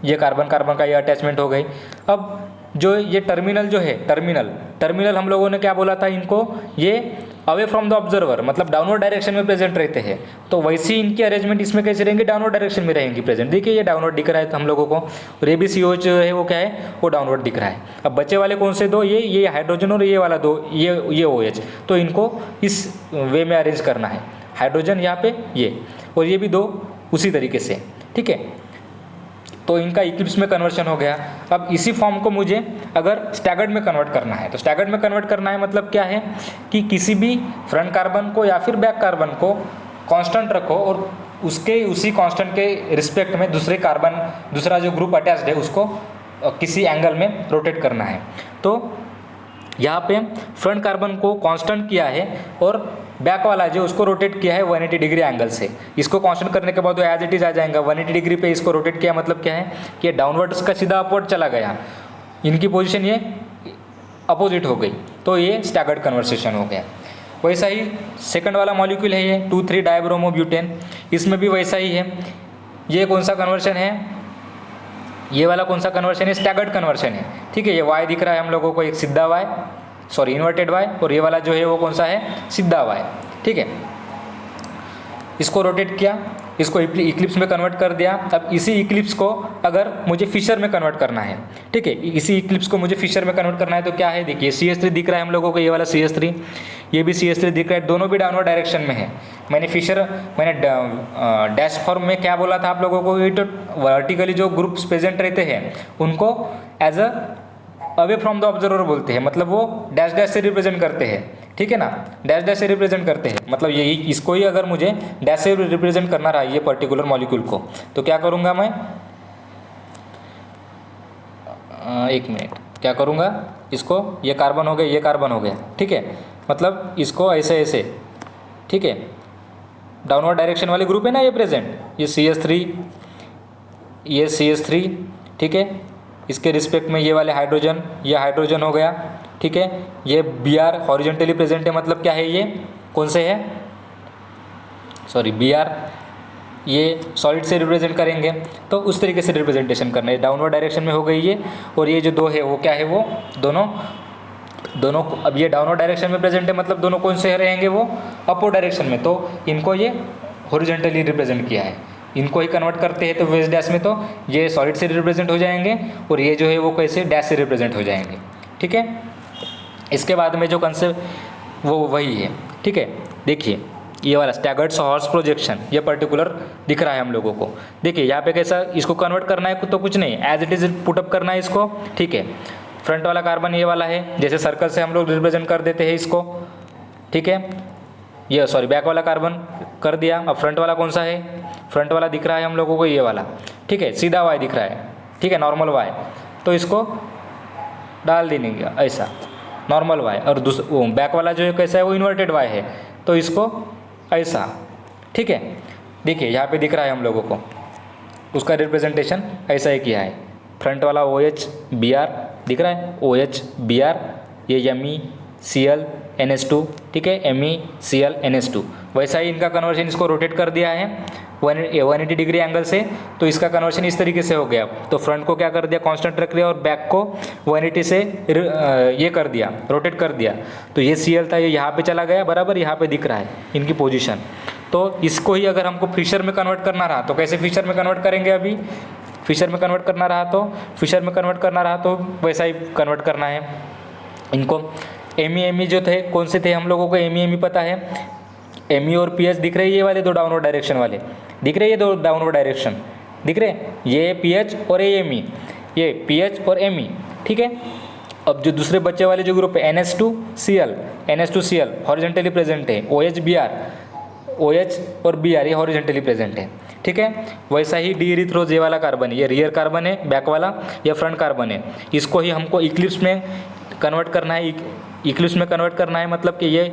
ये कार्बन कार्बन का ये अटैचमेंट हो गई। अब जो ये टर्मिनल जो है, टर्मिनल हम लोगों ने क्या बोला था इनको, ये अवे फ्रॉम द ऑब्जर्वर, मतलब डाउनवर्ड डायरेक्शन में प्रेजेंट रहते हैं। तो वैसे ही इनकी अरेंजमेंट इसमें कैसे रहेंगे, डाउनवर्ड डायरेक्शन में रहेंगी प्रेजेंट। देखिए ये डाउनवर्ड दिख रहा है हम लोगों को, और ABCO जो है वो क्या है, वो डाउनवर्ड दिख रहा है। अब बच्चे वाले कौन से दो, ये हाइड्रोजन और ये वाला दो, ये OH, तो इनको इस वे में अरेंज करना है, हाइड्रोजन यहाँ पे ये, और ये भी दो उसी तरीके से, ठीक है। तो इनका इक्लिप्स में कन्वर्शन हो गया। अब इसी फॉर्म को मुझे अगर स्टैगर्ड में कन्वर्ट करना है, तो स्टैगर्ड में कन्वर्ट करना है मतलब क्या है कि किसी भी फ्रंट कार्बन को या फिर बैक कार्बन को कांस्टेंट रखो, और उसके उसी कांस्टेंट के रिस्पेक्ट में दूसरा जो ग्रुप अटैच्ड है उसको किसी एंगल में रोटेट करना है। तो यहाँ पे फ्रंट कार्बन को कांस्टेंट किया है, और बैक वाला जो उसको रोटेट किया है 180 डिग्री एंगल से। इसको कांस्टेंट करने के बाद वो एज इट इज आ जाएगा। 180 डिग्री पे इसको रोटेट किया मतलब क्या है कि डाउनवर्ड का सीधा अपवर्ड चला गया, इनकी पोजीशन ये अपोजिट हो गई, तो ये स्टैगर्ड कन्वर्सेशन हो गया। वैसा ही सेकंड वाला मॉलिक्यूल है ये 2,3 डाइब्रोमोब्यूटेन, इसमें भी वैसा ही है। ये कौन सा कन्वर्शन है, ये वाला कौन सा कन्वर्शन है, स्टैगर्ड कन्वर्शन है, ठीक है। ये वाई दिख रहा है हम लोगों को, एक सीधा वाई, सॉरी इन्वर्टेड वाई, और ये वाला जो है वो कौन सा है, सीधा वाई, ठीक है। इसको रोटेट किया इसको इक्लिप्स में कन्वर्ट कर दिया। अब इसी इक्लिप्स को अगर मुझे फिशर में कन्वर्ट करना है, ठीक है, इसी इक्लिप्स को मुझे फिशर में कन्वर्ट करना है तो क्या है, देखिए CH3 दिख रहा है हम लोगों को, ये वाला CH3, ये भी CH3 दिख रहा है, दोनों भी डाउनवर्ड डायरेक्शन में है। मैंने डैश फॉर्म में क्या बोला था आप लोगों को, ये तो वर्टिकली जो ग्रुप्स प्रेजेंट रहते हैं उनको as a away from the observer बोलते हैं, मतलब वो डैश डैश से रिप्रेजेंट करते हैं, ठीक है ना, डैश डैश से रिप्रेजेंट करते हैं। मतलब यही इसको ही अगर मुझे डैश से रिप्रेजेंट करना रहा ये पर्टिकुलर मॉलिक्यूल को, तो क्या करूँगा मैं, एक मिनट, क्या करूँगा, इसको ये कार्बन हो गया, ये कार्बन हो गया, ठीक है, मतलब इसको ऐसे ऐसे, ठीक है, डाउनवर्ड डायरेक्शन वाले ग्रुप है ना ये प्रेजेंट, ये CH3, ये CH3, ठीक है, इसके रिस्पेक्ट में ये वाले हाइड्रोजन, ये हाइड्रोजन हो गया, ठीक है, ये Br हॉरिजॉन्टली प्रेजेंट है, मतलब क्या है, ये कौन से है, सॉरी Br, ये सॉलिड से रिप्रेजेंट करेंगे, तो उस तरीके से रिप्रेजेंटेशन करना है, डाउनवर्ड डायरेक्शन में हो गई ये। और ये जो दो है वो क्या है, वो दोनों अब ये डाउनवर्ड डायरेक्शन में प्रेजेंट है, मतलब दोनों कौन से रहेंगे, वो अपवर्ड डायरेक्शन में, तो इनको ये हॉरिजॉन्टली रिप्रेजेंट किया है, इनको ही कन्वर्ट करते हैं तो वेज डैश में, तो ये सॉलिड से रिप्रेजेंट हो जाएंगे और ये जो है वो कैसे डैश से रिप्रेजेंट हो जाएंगे, ठीक है। इसके बाद में जो कंसेप्ट वो वही है, ठीक है, देखिए ये वाला स्टैगर्ड हॉर्स प्रोजेक्शन, ये पर्टिकुलर दिख रहा है हम लोगों को। देखिए यहाँ पे कैसा इसको कन्वर्ट करना है तो कुछ नहीं, एज इट इज़ पुटअप करना है इसको, ठीक है। फ्रंट वाला कार्बन ये वाला है, जैसे सर्कल से हम लोग रिप्रेजेंट कर देते हैं इसको, ठीक है, ये सॉरी बैक वाला कार्बन कर दिया। अब फ्रंट वाला कौन सा है, फ्रंट वाला दिख रहा है हम लोगों को ये वाला, ठीक है, सीधा Y दिख रहा है, ठीक है, नॉर्मल Y, तो इसको डाल देने का ऐसा नॉर्मल Y, और बैक वाला जो है कैसा है, वो इन्वर्टेड Y है, तो इसको ऐसा, ठीक है। देखिए यहाँ पे दिख रहा है हम लोगों को, उसका रिप्रेजेंटेशन ऐसा ही किया है। फ्रंट वाला OH Br दिख रहा है, OH Br, ये MECl NH2, ठीक है, MECl NH2, वैसा ही इनका कन्वर्जन इसको रोटेट कर दिया है 180 डिग्री एंगल से, तो इसका कन्वर्जन इस तरीके से हो गया। तो फ्रंट को क्या कर दिया, कांस्टेंट रख दिया, और बैक को 180 से ये कर दिया, रोटेट कर दिया, तो ये Cl था, ये यहाँ पे चला गया, बराबर यहाँ पे दिख रहा है इनकी पोजीशन। तो इसको ही अगर हमको फिशर में कन्वर्ट करना रहा तो कैसे फिशर में कन्वर्ट करेंगे, अभी फिशर में कन्वर्ट करना रहा तो वैसा ही कन्वर्ट करना है इनको। एमी जो थे कौन से थे हम लोगों को, एमी पता है, एमी और पीएच दिख रहे हैं, ये वाले दो डाउनवर्ड डायरेक्शन वाले दिख रहे हैं, ये दो डाउनवर्ड डायरेक्शन दिख रहे हैं, ये पीएच और ये एमी, ये पीएच और एमी, ठीक है। अब जो दूसरे बच्चे वाले जो ग्रुप है NH2Cl हॉरिजॉन्टली प्रेजेंट है, OH और Br ये हॉरिजॉन्टली प्रेजेंट है, ठीक है। वैसा ही डी एरिथ्रोज ये वाला कार्बन है, ये रियर कार्बन है, बैक वाला ये फ्रंट कार्बन है, इसको ही हमको इक्लिप्स में कन्वर्ट करना है। इक्लिप्स में कन्वर्ट करना है मतलब कि ये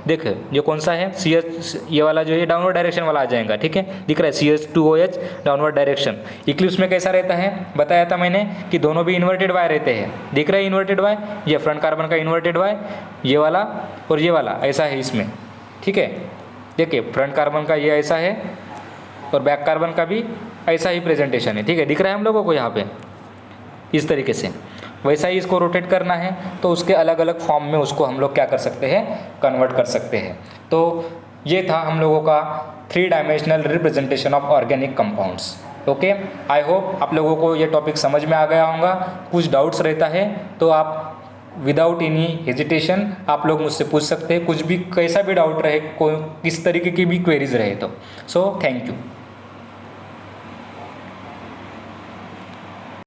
देख, ये कौन सा है, CH, ये वाला जो है डाउनवर्ड डायरेक्शन वाला आ जाएगा, ठीक है, दिख रहा है CH2OH डाउनवर्ड डायरेक्शन। इक्लिप्स में कैसा रहता है, बताया था मैंने कि दोनों भी इन्वर्टेड Y रहते हैं, दिख रहा है इन्वर्टेड Y, ये फ्रंट कार्बन का इन्वर्टेड Y, ये वाला और ये वाला ऐसा है इसमें, ठीक है। देखिए फ्रंट कार्बन का ये ऐसा है और बैक कार्बन का भी ऐसा ही प्रेजेंटेशन है, ठीक है, दिख रहा है हम लोगों को यहाँ पे इस तरीके से। वैसा ही इसको रोटेट करना है तो उसके अलग अलग फॉर्म में उसको हम लोग क्या कर सकते हैं, कन्वर्ट कर सकते हैं। तो ये था हम लोगों का 3 dimensional representation of organic compounds. Okay, I hope आप लोगों को ये टॉपिक समझ में आ गया होगा। कुछ डाउट्स रहता है तो आप विदाउट एनी हेजिटेशन आप लोग मुझसे पूछ सकते हैं, कुछ भी कैसा भी डाउट रहे, कोई किस तरीके की भी क्वेरीज रहे तो। So thank you.